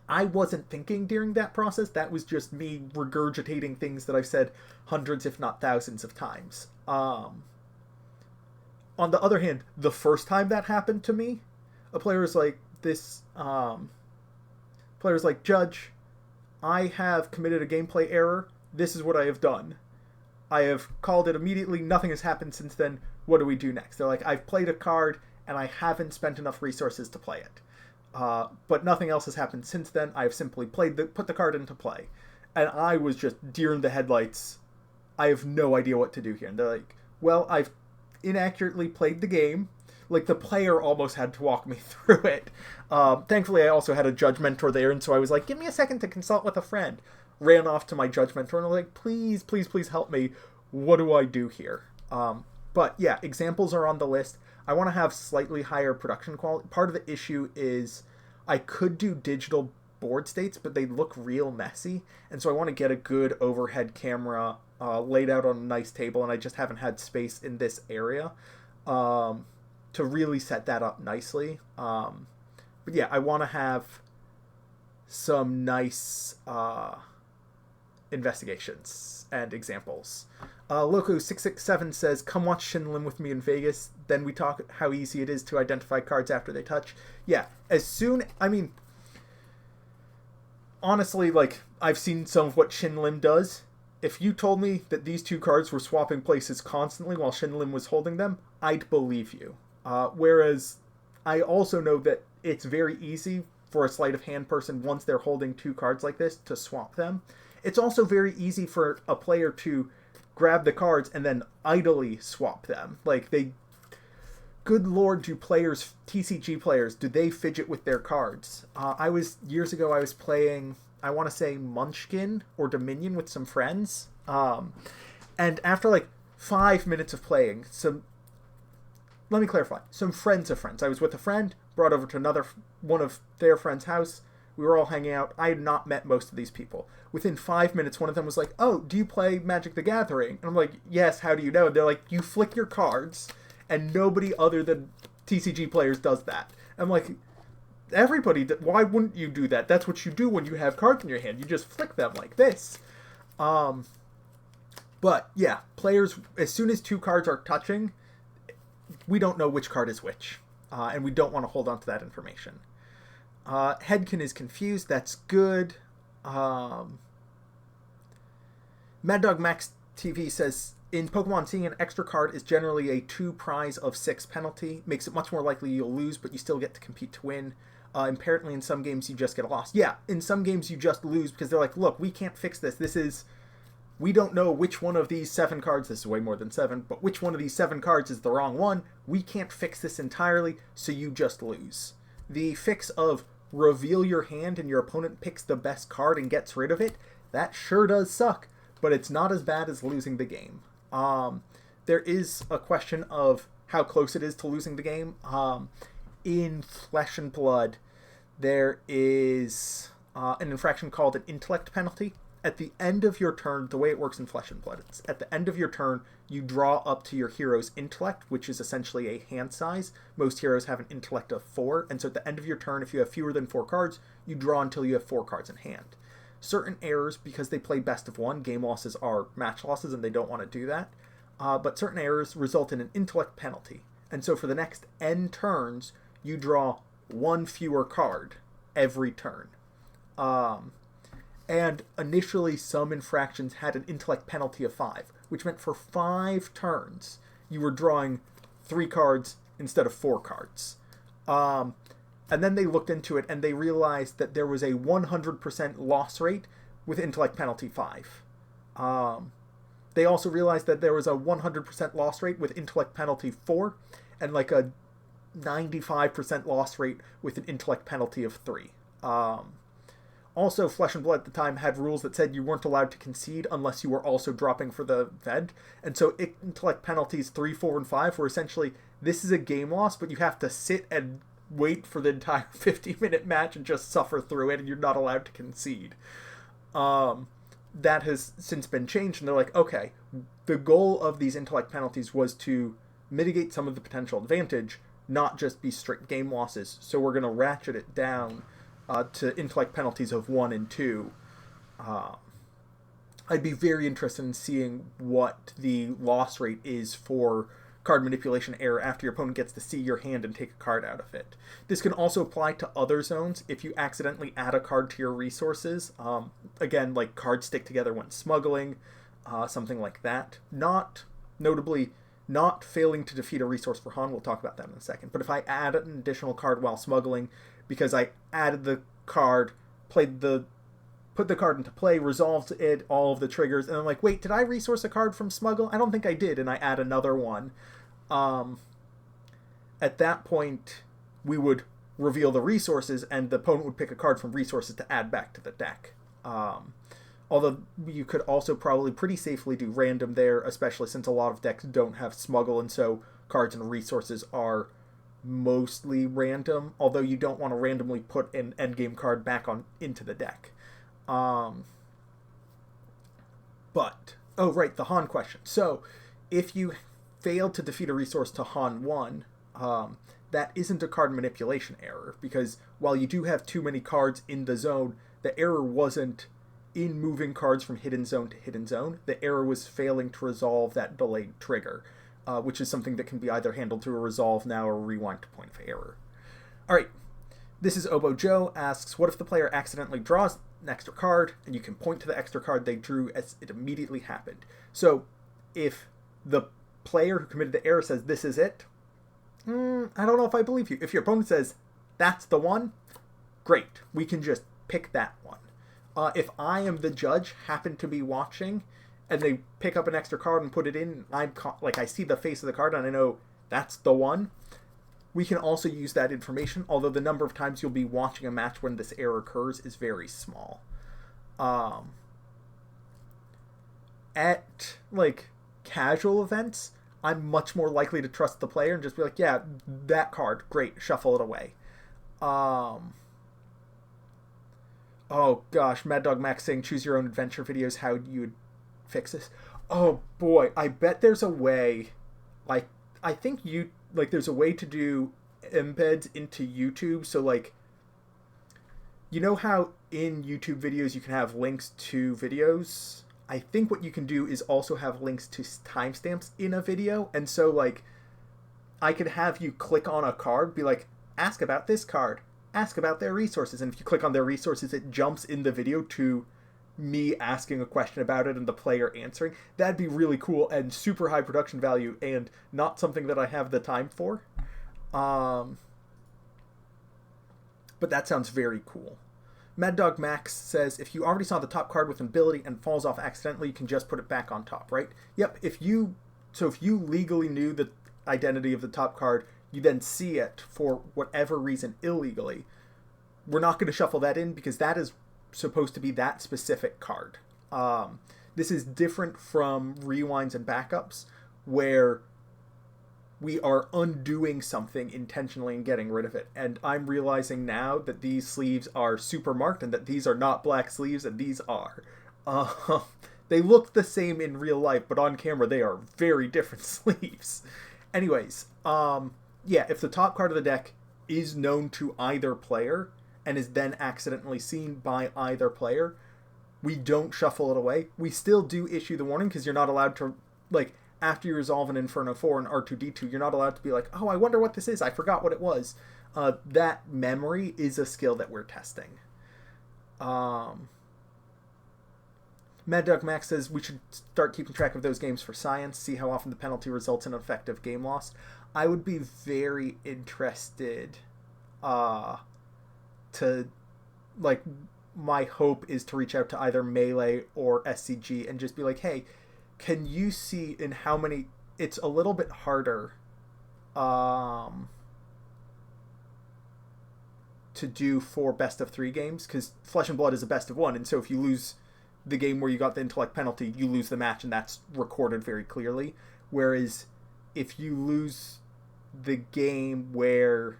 I wasn't thinking during that process. That was just me regurgitating things that I've said hundreds, if not thousands of times. On the other hand, the first time that happened to me, a player was like, player's like, Judge, I have committed a gameplay error. This is what I have done. I have called it immediately. Nothing has happened since then. What do we do next? They're like, I've played a card and I haven't spent enough resources to play it. But nothing else has happened since then. I have simply put the card into play. And I was just deer in the headlights. I have no idea what to do here. And they're like, well, I've inaccurately played the game. Like, the player almost had to walk me through it. Thankfully, I also had a judge mentor there, and so I was like, give me a second to consult with a friend. Ran off to my judge mentor, and I was like, please, please, please help me. What do I do here? But yeah, examples are on the list. I want to have slightly higher production quality. Part of the issue is I could do digital board states, but they look real messy, and so I want to get a good overhead camera laid out on a nice table, and I just haven't had space in this area. To really set that up nicely. But yeah, I want to have some nice investigations and examples. Loco667 says, come watch Shin Lim with me in Vegas, then we talk how easy it is to identify cards after they touch. Yeah, honestly, like, I've seen some of what Shin Lim does. If you told me that these 2 cards were swapping places constantly while Shin Lim was holding them, I'd believe you. Whereas I also know that it's very easy for a sleight of hand person, once they're holding 2 cards like this, to swap them. It's also very easy for a player to grab the cards and then idly swap them. Like, good lord, do TCG players, do they fidget with their cards? Years ago, I was playing, I want to say Munchkin or Dominion with some friends. And after like 5 minutes of playing, let me clarify. Some friends of friends. I was with a friend, brought over to one of their friends' house. We were all hanging out. I had not met most of these people. Within 5 minutes, one of them was like, oh, do you play Magic the Gathering? And I'm like, yes, how do you know? And they're like, you flick your cards, and nobody other than TCG players does that. I'm like, everybody, why wouldn't you do that? That's what you do when you have cards in your hand. You just flick them like this. But yeah, players, as soon as 2 cards are touching, we don't know which card is which, and we don't want to hold on to that information. Headkin is confused. That's good. Mad Dog Max TV says, in Pokemon, seeing an extra card is generally a 2 prize of 6 penalty. Makes it much more likely you'll lose, but you still get to compete to win. Apparently in some games you just get a loss. Yeah, in some games you just lose because they're like, look, we can't fix this. We don't know which one of these 7 cards, this is way more than 7, but which one of these 7 cards is the wrong one. We can't fix this entirely, so you just lose. The fix of reveal your hand and your opponent picks the best card and gets rid of it, that sure does suck, but it's not as bad as losing the game. There is a question of how close it is to losing the game. In Flesh and Blood, there is an infraction called an intellect penalty. at the end of your turn, the way it works in Flesh and Blood, it's at the end of your turn, you draw up to your hero's intellect, which is essentially a hand size. Most heroes have an intellect of 4, and so at the end of your turn, if you have fewer than 4 cards, you draw until you have 4 cards in hand. Certain errors, because they play best of 1, game losses are match losses, and they don't want to do that. But certain errors result in an intellect penalty. And so for the next N turns, you draw 1 fewer card every turn. And initially, some infractions had an intellect penalty of 5, which meant for 5 turns, you were drawing 3 cards instead of 4 cards. And then they looked into it, and they realized that there was a 100% loss rate with intellect penalty 5. They also realized that there was a 100% loss rate with intellect penalty 4, and like a 95% loss rate with an intellect penalty of 3. Also, Flesh and Blood at the time had rules that said you weren't allowed to concede unless you were also dropping for the VOD. And so intellect penalties 3, 4, and 5 were essentially, this is a game loss, but you have to sit and wait for the entire 50-minute match and just suffer through it, and you're not allowed to concede. That has since been changed, and they're like, okay, the goal of these intellect penalties was to mitigate some of the potential advantage, not just be strict game losses. So we're going to ratchet it down to intellect penalties of 1 and 2. I'd be very interested in seeing what the loss rate is for card manipulation error after your opponent gets to see your hand and take a card out of it. This can also apply to other zones if you accidentally add a card to your resources. Again, like cards stick together when smuggling, something like that. Notably, not failing to defeat a resource for Han. We'll talk about that in a second. But if I add an additional card while smuggling, because I added the card, put the card into play, resolved it, all of the triggers, and I'm like, wait, did I resource a card from smuggle? I don't think I did, and I add another one. At that point, we would reveal the resources, and the opponent would pick a card from resources to add back to the deck. Although you could also probably pretty safely do random there, especially since a lot of decks don't have smuggle, and so cards and resources are mostly random, although you don't want to randomly put an endgame card back into the deck. But, oh right, the Han question. So, if you fail to defeat a resource to Han 1, that isn't a card manipulation error, because while you do have too many cards in the zone, the error wasn't in moving cards from hidden zone to hidden zone. The error was failing to resolve that delayed trigger, which is something that can be either handled through a resolve now or rewind to point of error. Alright, this is Obo Joe asks, what if the player accidentally draws an extra card, and you can point to the extra card they drew as it immediately happened? So, if the player who committed the error says, this is it, I don't know if I believe you. If your opponent says, that's the one, great, we can just pick that one. If I am the judge, happen to be watching, and they pick up an extra card and put it in, I see the face of the card and I know that's the one, we can also use that information, although the number of times you'll be watching a match when this error occurs is very small. At, casual events, I'm much more likely to trust the player and just be like, yeah, that card, great, shuffle it away. Oh gosh, Mad Dog Max saying choose your own adventure videos, how you would fix this. Oh boy, I bet there's a way, I think there's a way to do embeds into YouTube, so you know how in YouTube videos you can have links to videos? I think what you can do is also have links to timestamps in a video, and so I could have you click on a card, be like, ask about this card, ask about their resources, and if you click on their resources, it jumps in the video to me asking a question about it and the player answering. That'd be really cool and super high production value and not something that I have the time for. But that sounds very cool. Mad Dog Max says, if you already saw the top card with an ability and falls off accidentally, you can just put it back on top, right? Yep, if you legally knew the identity of the top card, you then see it for whatever reason illegally, we're not going to shuffle that in because that is supposed to be that specific card. This is different from rewinds and backups, where we are undoing something intentionally and getting rid of it. And I'm realizing now that these sleeves are super marked and that these are not black sleeves and these are. Uh, they look the same in real life, but on camera they are very different sleeves. Anyways, yeah, if the top card of the deck is known to either player and is then accidentally seen by either player, we don't shuffle it away. We still do issue the warning because you're not allowed to, like, after you resolve an Inferno 4 and R2D2, you're not allowed to be like, oh, I wonder what this is. I forgot what it was. That memory is a skill that we're testing. Mad Dog Max says we should start keeping track of those games for science, see how often the penalty results in effective game loss. I would be very interested to, like, my hope is to reach out to either Melee or SCG and just be like, hey, can you see in how many... It's a little bit harder to do for best of 3 games, because Flesh and Blood is a best of 1, and so if you lose the game where you got the intellect penalty, you lose the match, and that's recorded very clearly. Whereas if you lose the game where...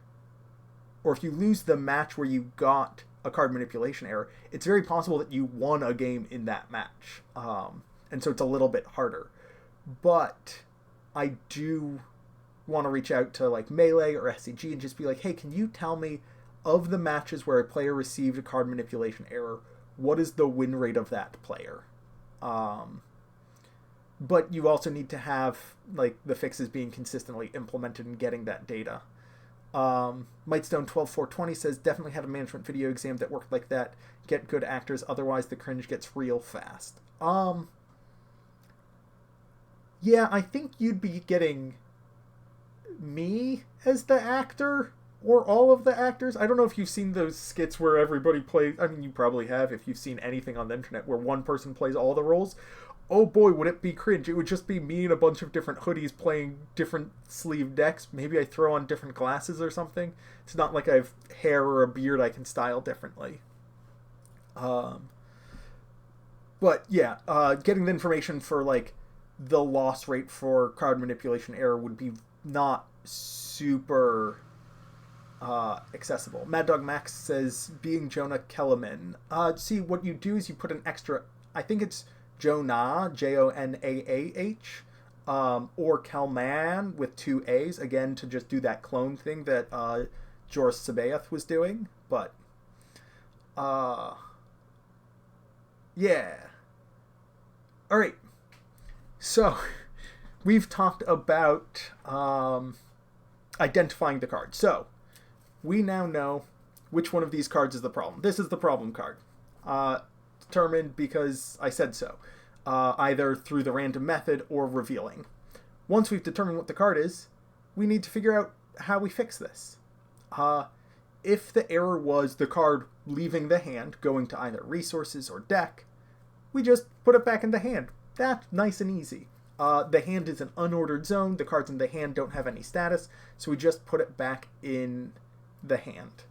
or if you lose the match where you got a card manipulation error, it's very possible that you won a game in that match. And so it's a little bit harder. But I do want to reach out to, like, Melee or SCG and just be like, hey, can you tell me, of the matches where a player received a card manipulation error, what is the win rate of that player? But you also need to have, like, the fixes being consistently implemented and getting that data. Mightstone12420 says, definitely had a management video exam that worked like that. Get good actors, otherwise the cringe gets real fast. Yeah, I think you'd be getting me as the actor, or all of the actors. I don't know if you've seen those skits where everybody plays... I mean, you probably have if you've seen anything on the internet where one person plays all the roles. Oh boy, would it be cringe. It would just be me and a bunch of different hoodies playing different sleeve decks. Maybe I throw on different glasses or something. It's not like I have hair or a beard I can style differently. But yeah, getting the information for, like, the loss rate for card manipulation error would be not super accessible. Mad Dog Max says, being Jonah Kellerman. See, what you do is you put an extra... I think it's Jonah, Jonaah, or Kelman with 2 A's, again, to just do that clone thing that Joris Sabaoth was doing. But, yeah. Alright. So, we've talked about identifying the card. So, we now know which one of these cards is the problem. This is the problem card. Determined because I said so. Either through the random method or revealing. Once we've determined what the card is, we need to figure out how we fix this. If the error was the card leaving the hand, going to either resources or deck, we just put it back in the hand. That's nice and easy. The hand is an unordered zone. The cards in the hand don't have any status, so we just put it back in the hand.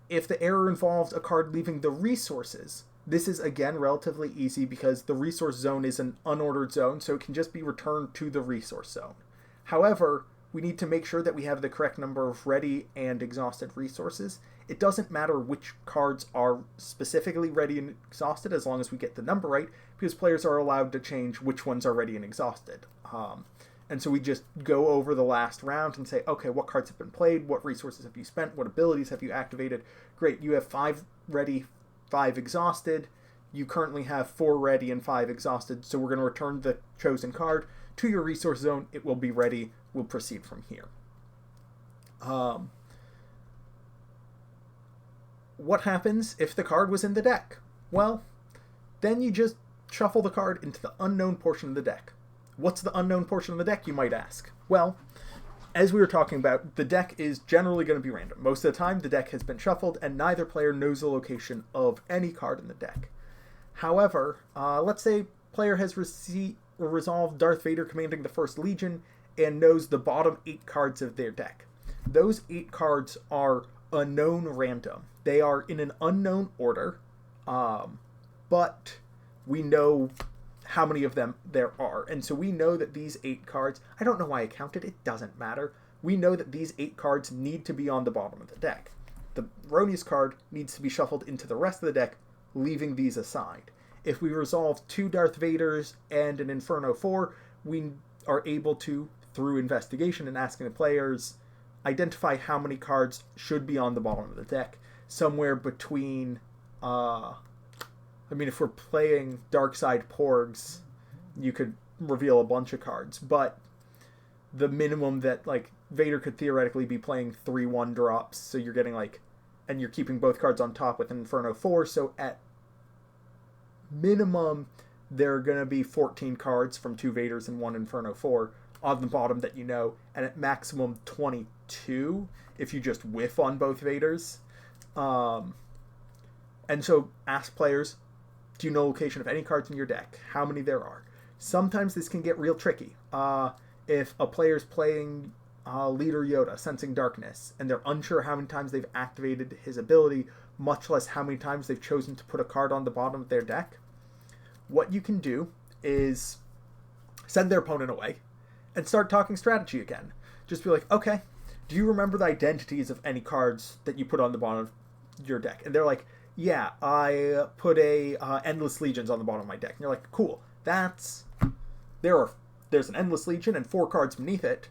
If the error involves a card leaving the resources, this is, again, relatively easy because the resource zone is an unordered zone, so it can just be returned to the resource zone. However, we need to make sure that we have the correct number of ready and exhausted resources. It doesn't matter which cards are specifically ready and exhausted as long as we get the number right, because players are allowed to change which ones are ready and exhausted. And so we just go over the last round and say, okay, what cards have been played? What resources have you spent? What abilities have you activated? Great, you have 5 ready, 5 exhausted. You currently have 4 ready and 5 exhausted, so we're going to return the chosen card to your resource zone. It will be ready. We'll proceed from here. What happens if the card was in the deck? Well, then you just shuffle the card into the unknown portion of the deck. What's the unknown portion of the deck, you might ask? Well, as we were talking about, the deck is generally going to be random. Most of the time, the deck has been shuffled, and neither player knows the location of any card in the deck. However, let's say player has resolved Darth Vader commanding the First Legion and knows the bottom 8 cards of their deck. Those 8 cards are unknown random. They are in an unknown order, but we know how many of them there are. And so we know that these 8 cards, I don't know why I counted, it doesn't matter. We know that these 8 cards need to be on the bottom of the deck. The erroneous card needs to be shuffled into the rest of the deck leaving these aside. If we resolve 2 Darth Vaders and an Inferno 4, we are able to, through investigation and asking the players, identify how many cards should be on the bottom of the deck. Somewhere between, if we're playing Darkside Porgs, you could reveal a bunch of cards, but the minimum that, like, Vader could theoretically be playing 3/1 drops, so you're getting, like, and you're keeping both cards on top with an Inferno 4, so at minimum, there are going to be 14 cards from 2 Vaders and 1 Inferno 4 on the bottom that you know, and at maximum 22 if you just whiff on both Vaders. And so ask players, do you know location of any cards in your deck? How many there are? Sometimes this can get real tricky. If a player's playing Leader Yoda, Sensing Darkness, and they're unsure how many times they've activated his ability, much less how many times they've chosen to put a card on the bottom of their deck, what you can do is send their opponent away and start talking strategy again. Just be like, okay, do you remember the identities of any cards that you put on the bottom of your deck? And they're like, yeah, I put a Endless Legions on the bottom of my deck. And you're like, cool, there's an Endless Legion and 4 cards beneath it.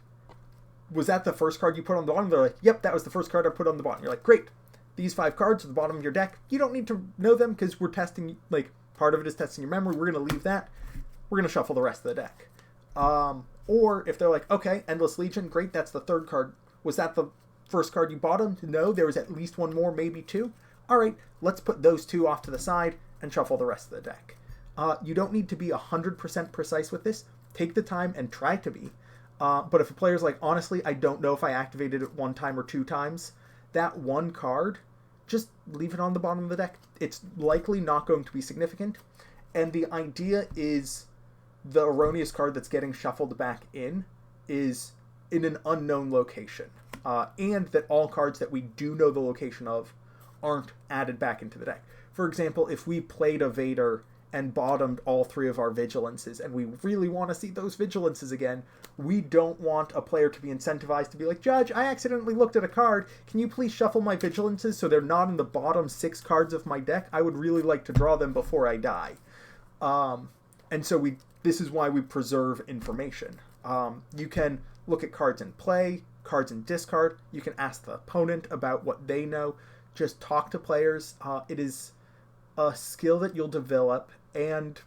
Was that the first card you put on the bottom? They're like, yep, that was the first card I put on the bottom. You're like, great, these 5 cards at the bottom of your deck, you don't need to know them because we're testing, like, part of it is testing your memory. We're going to leave that. We're going to shuffle the rest of the deck. Or if they're like, okay, Endless Legion, great, that's the 3rd card. Was that the first card you bottomed? No, there was at least 1 more, maybe 2. All right, let's put those 2 off to the side and shuffle the rest of the deck. You don't need to be 100% precise with this. Take the time and try to be. But if a player's like, honestly, I don't know if I activated it 1 time or 2 times, that 1 card, just leave it on the bottom of the deck. It's likely not going to be significant. And the idea is the erroneous card that's getting shuffled back in is in an unknown location. And that all cards that we do know the location of aren't added back into the deck. For example, if we played a Vader and bottomed all 3 of our Vigilances, and we really want to see those Vigilances again, we don't want a player to be incentivized to be like, Judge, I accidentally looked at a card. Can you please shuffle my Vigilances so they're not in the bottom 6 cards of my deck? I would really like to draw them before I die. And so this is why we preserve information. You can look at cards in play, cards in discard. You can ask the opponent about what they know. Just talk to players. It is a skill that you'll develop, and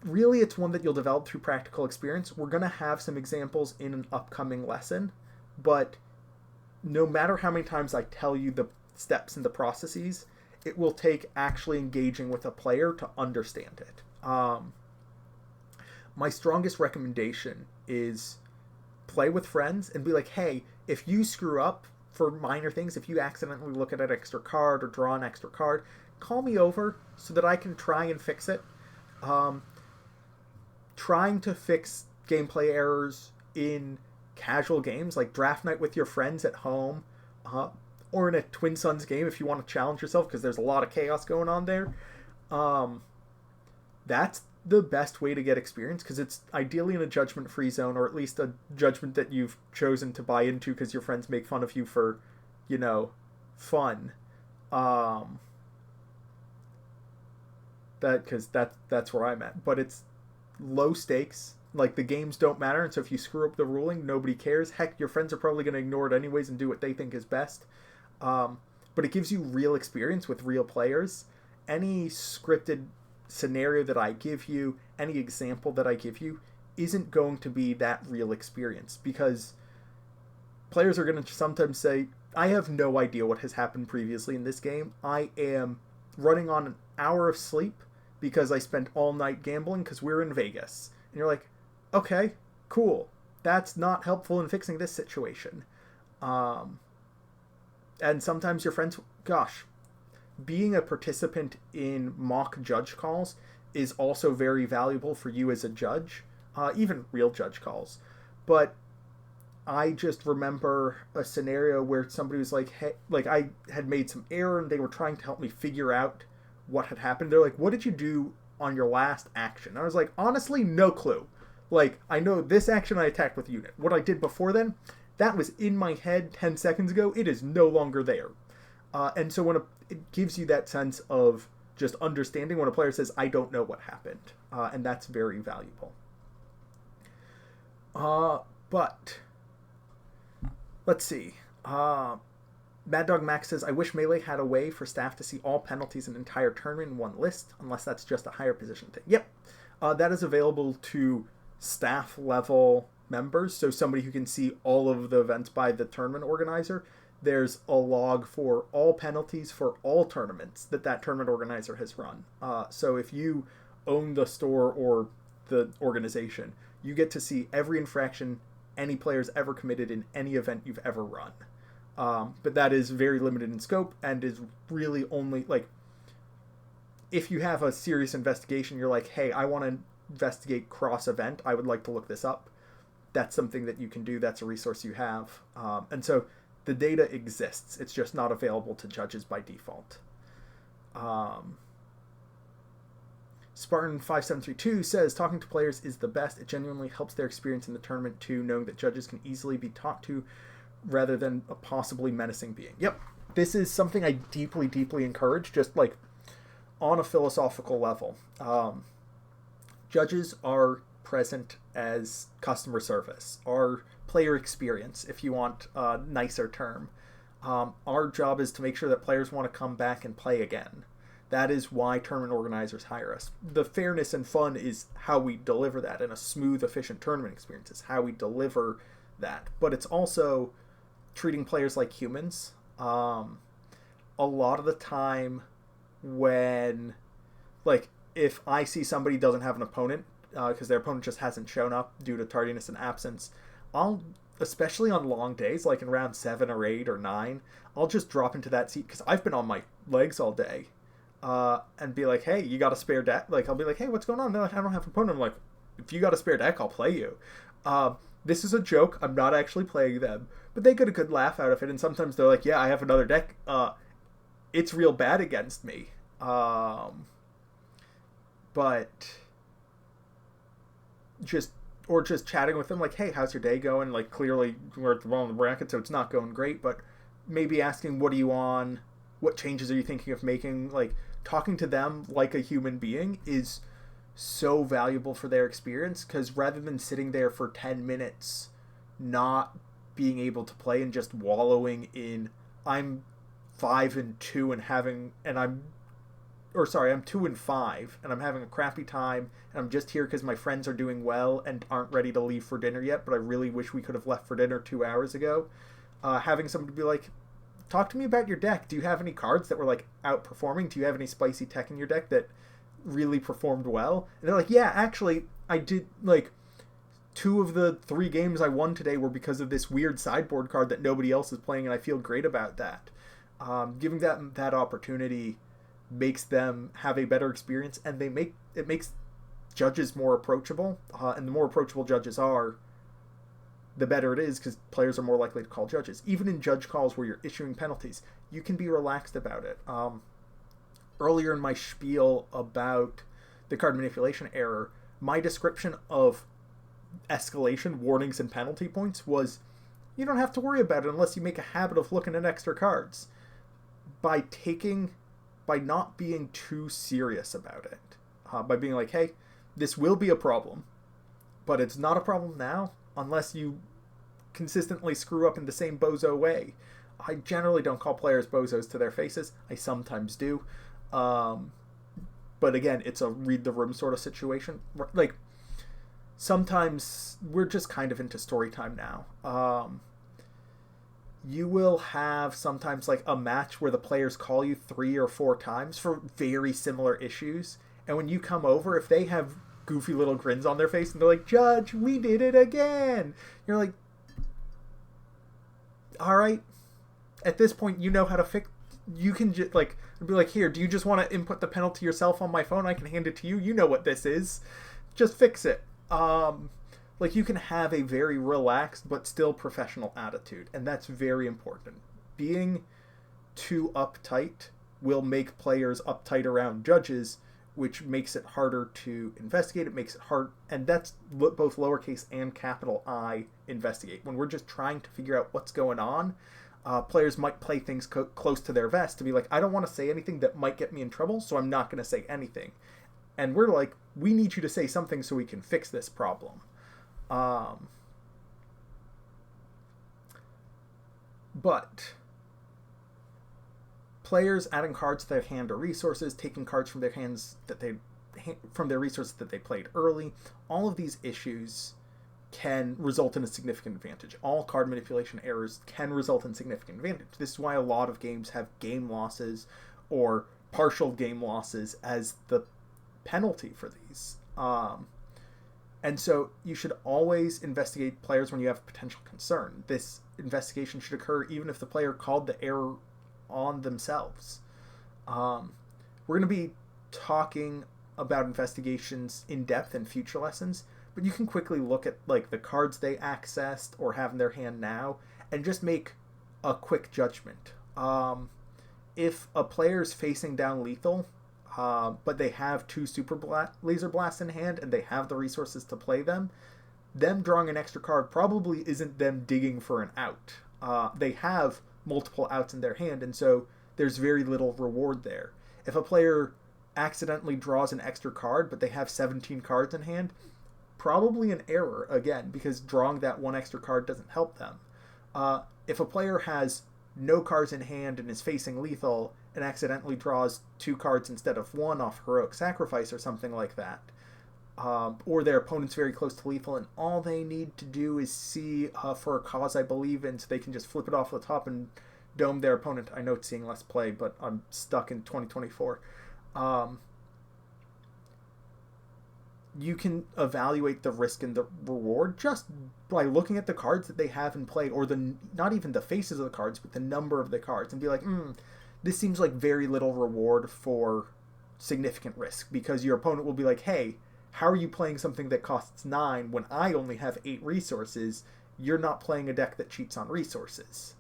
really it's one that you'll develop through practical experience. We're going to have some examples in an upcoming lesson, but no matter how many times I tell you the steps and the processes, it will take actually engaging with a player to understand it. My strongest recommendation is play with friends and be like, hey, if you screw up for minor things, if you accidentally look at an extra card or draw an extra card, call me over so that I can try and fix it. Trying to fix gameplay errors in casual games like draft night with your friends at home, or in a Twin Sons game if you want to challenge yourself because there's a lot of chaos going on there. That's the best way to get experience because it's ideally in a judgment-free zone, or at least a judgment that you've chosen to buy into because your friends make fun of you for, fun. That's where I'm at. But it's low stakes. Like, the games don't matter, and so if you screw up the ruling, nobody cares. Heck, your friends are probably going to ignore it anyways and do what they think is best. But it gives you real experience with real players. Any scripted scenario that I give you, any example that I give you, isn't going to be that real experience, because players are going to sometimes say, I have no idea what has happened previously in this game. I am running on an hour of sleep because I spent all night gambling because we're in Vegas. And you're like, okay, cool. That's not helpful in fixing this situation. And sometimes your friends, being a participant in mock judge calls is also very valuable for you as a judge, even real judge calls. But I just remember a scenario where somebody was like, hey, like I had made some error and they were trying to help me figure out what had happened. They're like, what did you do on your last action? I was like, honestly, no clue. Like, I know this action I attacked with unit. What I did before then, that was in my head 10 seconds ago. It is no longer there. And so it gives you that sense of just understanding when a player says, I don't know what happened. And that's very valuable. But let's see. Mad Dog Max says, I wish Melee had a way for staff to see all penalties in an entire tournament in one list, unless that's just a higher position thing. Yep. That is available to staff level members, so somebody who can see all of the events by the tournament organizer. There's a log for all penalties for all tournaments that tournament organizer has run. So if you own the store or the organization, you get to see every infraction any player's ever committed in any event you've ever run. But that is very limited in scope and is really only, like, if you have a serious investigation, you're like, hey, I want to investigate cross-event, I would like to look this up. That's something that you can do. That's a resource you have. And so the data exists. It's just not available to judges by default. Spartan5732 says, talking to players is the best. It genuinely helps their experience in the tournament too, knowing that judges can easily be talked to rather than a possibly menacing being. Yep. This is something I deeply, deeply encourage, just like on a philosophical level. Judges are present as customer service, or player experience, if you want a nicer term. Our job is to make sure that players want to come back and play again. That is why tournament organizers hire us. The fairness and fun is how we deliver that, and a smooth, efficient tournament experience is how we deliver that. But it's also treating players like humans. A lot of the time when, like, if I see somebody doesn't have an opponent, because their opponent just hasn't shown up due to tardiness and absence, I'll, especially on long days, like in round 7 or 8 or 9, I'll just drop into that seat, because I've been on my legs all day, and be like, hey, you got a spare deck? Like, I'll be like, hey, what's going on? They're like, I don't have an opponent. I'm like, if you got a spare deck, I'll play you. This is a joke. I'm not actually playing them. But they get a good laugh out of it, and sometimes they're like, yeah, I have another deck. It's real bad against me. But just chatting with them, like, hey, how's your day going? Like, clearly we're at the bottom of the bracket, so it's not going great, but maybe asking, what are you on? What changes are you thinking of making? Like, talking to them like a human being is so valuable for their experience, because rather than sitting there for 10 minutes not being able to play and just wallowing in, I'm 5-2 and I'm 2-5 and I'm having a crappy time, and I'm just here because my friends are doing well and aren't ready to leave for dinner yet, but I really wish we could have left for dinner 2 hours ago. Having somebody be like, talk to me about your deck. Do you have any cards that were, like, outperforming? Do you have any spicy tech in your deck that really performed well? And they're like, yeah, actually, I did, like, 2 of the 3 games I won today were because of this weird sideboard card that nobody else is playing, and I feel great about that. Giving that opportunity makes them have a better experience, and it makes judges more approachable, and the more approachable judges are, the better it is, because players are more likely to call judges. Even in judge calls where you're issuing penalties, you can be relaxed about it. Earlier in my spiel about the card manipulation error, my description of escalation, warnings, and penalty points was, you don't have to worry about it unless you make a habit of looking at extra cards. By not being too serious about it, by being like, hey, this will be a problem, but it's not a problem now unless you consistently screw up in the same bozo way. I generally don't call players bozos to their faces. I sometimes do. But again, it's a read the room sort of situation. Like, sometimes we're just kind of into story time now. You will have sometimes, like, a match where the players call you 3 or 4 times for very similar issues, and when you come over, if they have goofy little grins on their face and they're like, Judge, we did it again, you're like, all right, at this point you know how to fix. You can just, like, be like, here, do you just want to input the penalty yourself on my phone? I can hand it to you. You know what this is. Just fix it. Like, you can have a very relaxed but still professional attitude, and that's very important. Being too uptight will make players uptight around judges, which makes it harder to investigate. It makes it hard, and that's both lowercase and capital I investigate. When we're just trying to figure out what's going on, Players might play things close to their vest to be like, I don't want to say anything that might get me in trouble, so I'm not going to say anything. And we're like, we need you to say something so we can fix this problem. But players adding cards to their hand or resources, taking cards from their hands from their resources that they played early, all of these issues can result in a significant advantage. All card manipulation errors can result in significant advantage. This is why a lot of games have game losses or partial game losses as the penalty for these. And so you should always investigate players when you have potential concern. This investigation should occur even if the player called the error on themselves. We're going to be talking about investigations in depth in future lessons, but you can quickly look at like the cards they accessed or have in their hand now and just make a quick judgment. If a player's facing down lethal, but they have 2 laser blasts in hand and they have the resources to play them drawing an extra card probably isn't them digging for an out. They have multiple outs in their hand, and so there's very little reward there. If a player accidentally draws an extra card, but they have 17 cards in hand, probably an error, again, because drawing that 1 extra card doesn't help them. If a player has no cards in hand and is facing lethal and accidentally draws 2 cards instead of 1 off Heroic Sacrifice or something like that, or their opponent's very close to lethal and all they need to do is see for a cause I believe in, so they can just flip it off the top and dome their opponent. I know it's seeing less play, but I'm stuck in 2024. You can evaluate the risk and the reward just by looking at the cards that they have in play, or not even the faces of the cards, but the number of the cards, and be like, this seems like very little reward for significant risk, because your opponent will be like, hey, how are you playing something that costs 9 when I only have 8 resources? You're not playing a deck that cheats on resources.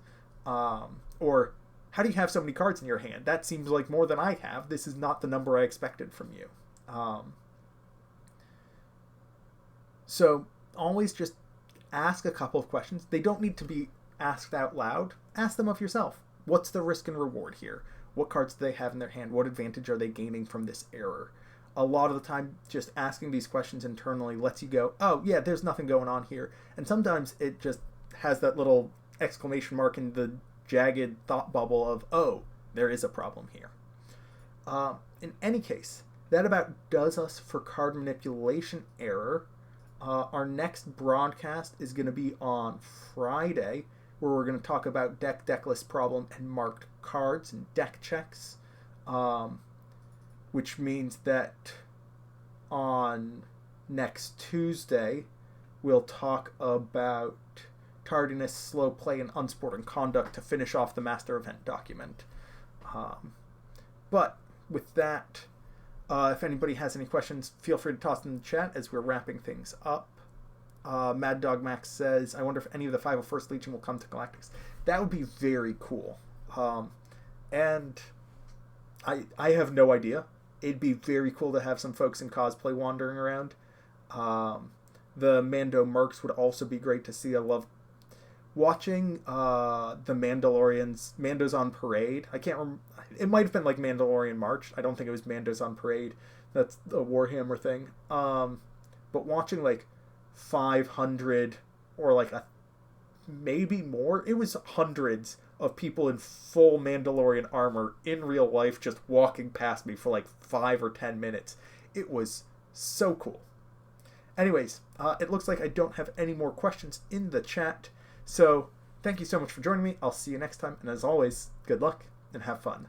Or, how do you have so many cards in your hand? That seems like more than I have. This is not the number I expected from you. So, always just ask a couple of questions. They don't need to be asked out loud. Ask them of yourself. What's the risk and reward here? What cards do they have in their hand? What advantage are they gaining from this error? A lot of the time, just asking these questions internally lets you go, oh, yeah, there's nothing going on here. And sometimes it just has that little exclamation mark in the jagged thought bubble of, oh, there is a problem here. In any case, that about does us for card manipulation error. Our next broadcast is going to be on Friday, where we're going to talk about deck list problem and marked cards and deck checks. Which means that on next Tuesday, we'll talk about tardiness, slow play, and unsporting conduct to finish off the master event document. But with that, if anybody has any questions, feel free to toss them in the chat as we're wrapping things up. Mad Dog Max says, I wonder if any of the 501st Legion will come to Galactics. That would be very cool. And I have no idea. It'd be very cool to have some folks in cosplay wandering around. The Mando Mercs would also be great to see. I love watching the Mandalorians. Mando's on Parade. I can't remember. It might have been like Mandalorian March. I don't think it was Mando's on Parade. That's a Warhammer thing. But watching like 500 or like maybe more. It was hundreds of people in full Mandalorian armor in real life just walking past me for like 5 or 10 minutes. It was so cool. Anyways, it looks like I don't have any more questions in the chat. So thank you so much for joining me. I'll see you next time. And as always, good luck and have fun.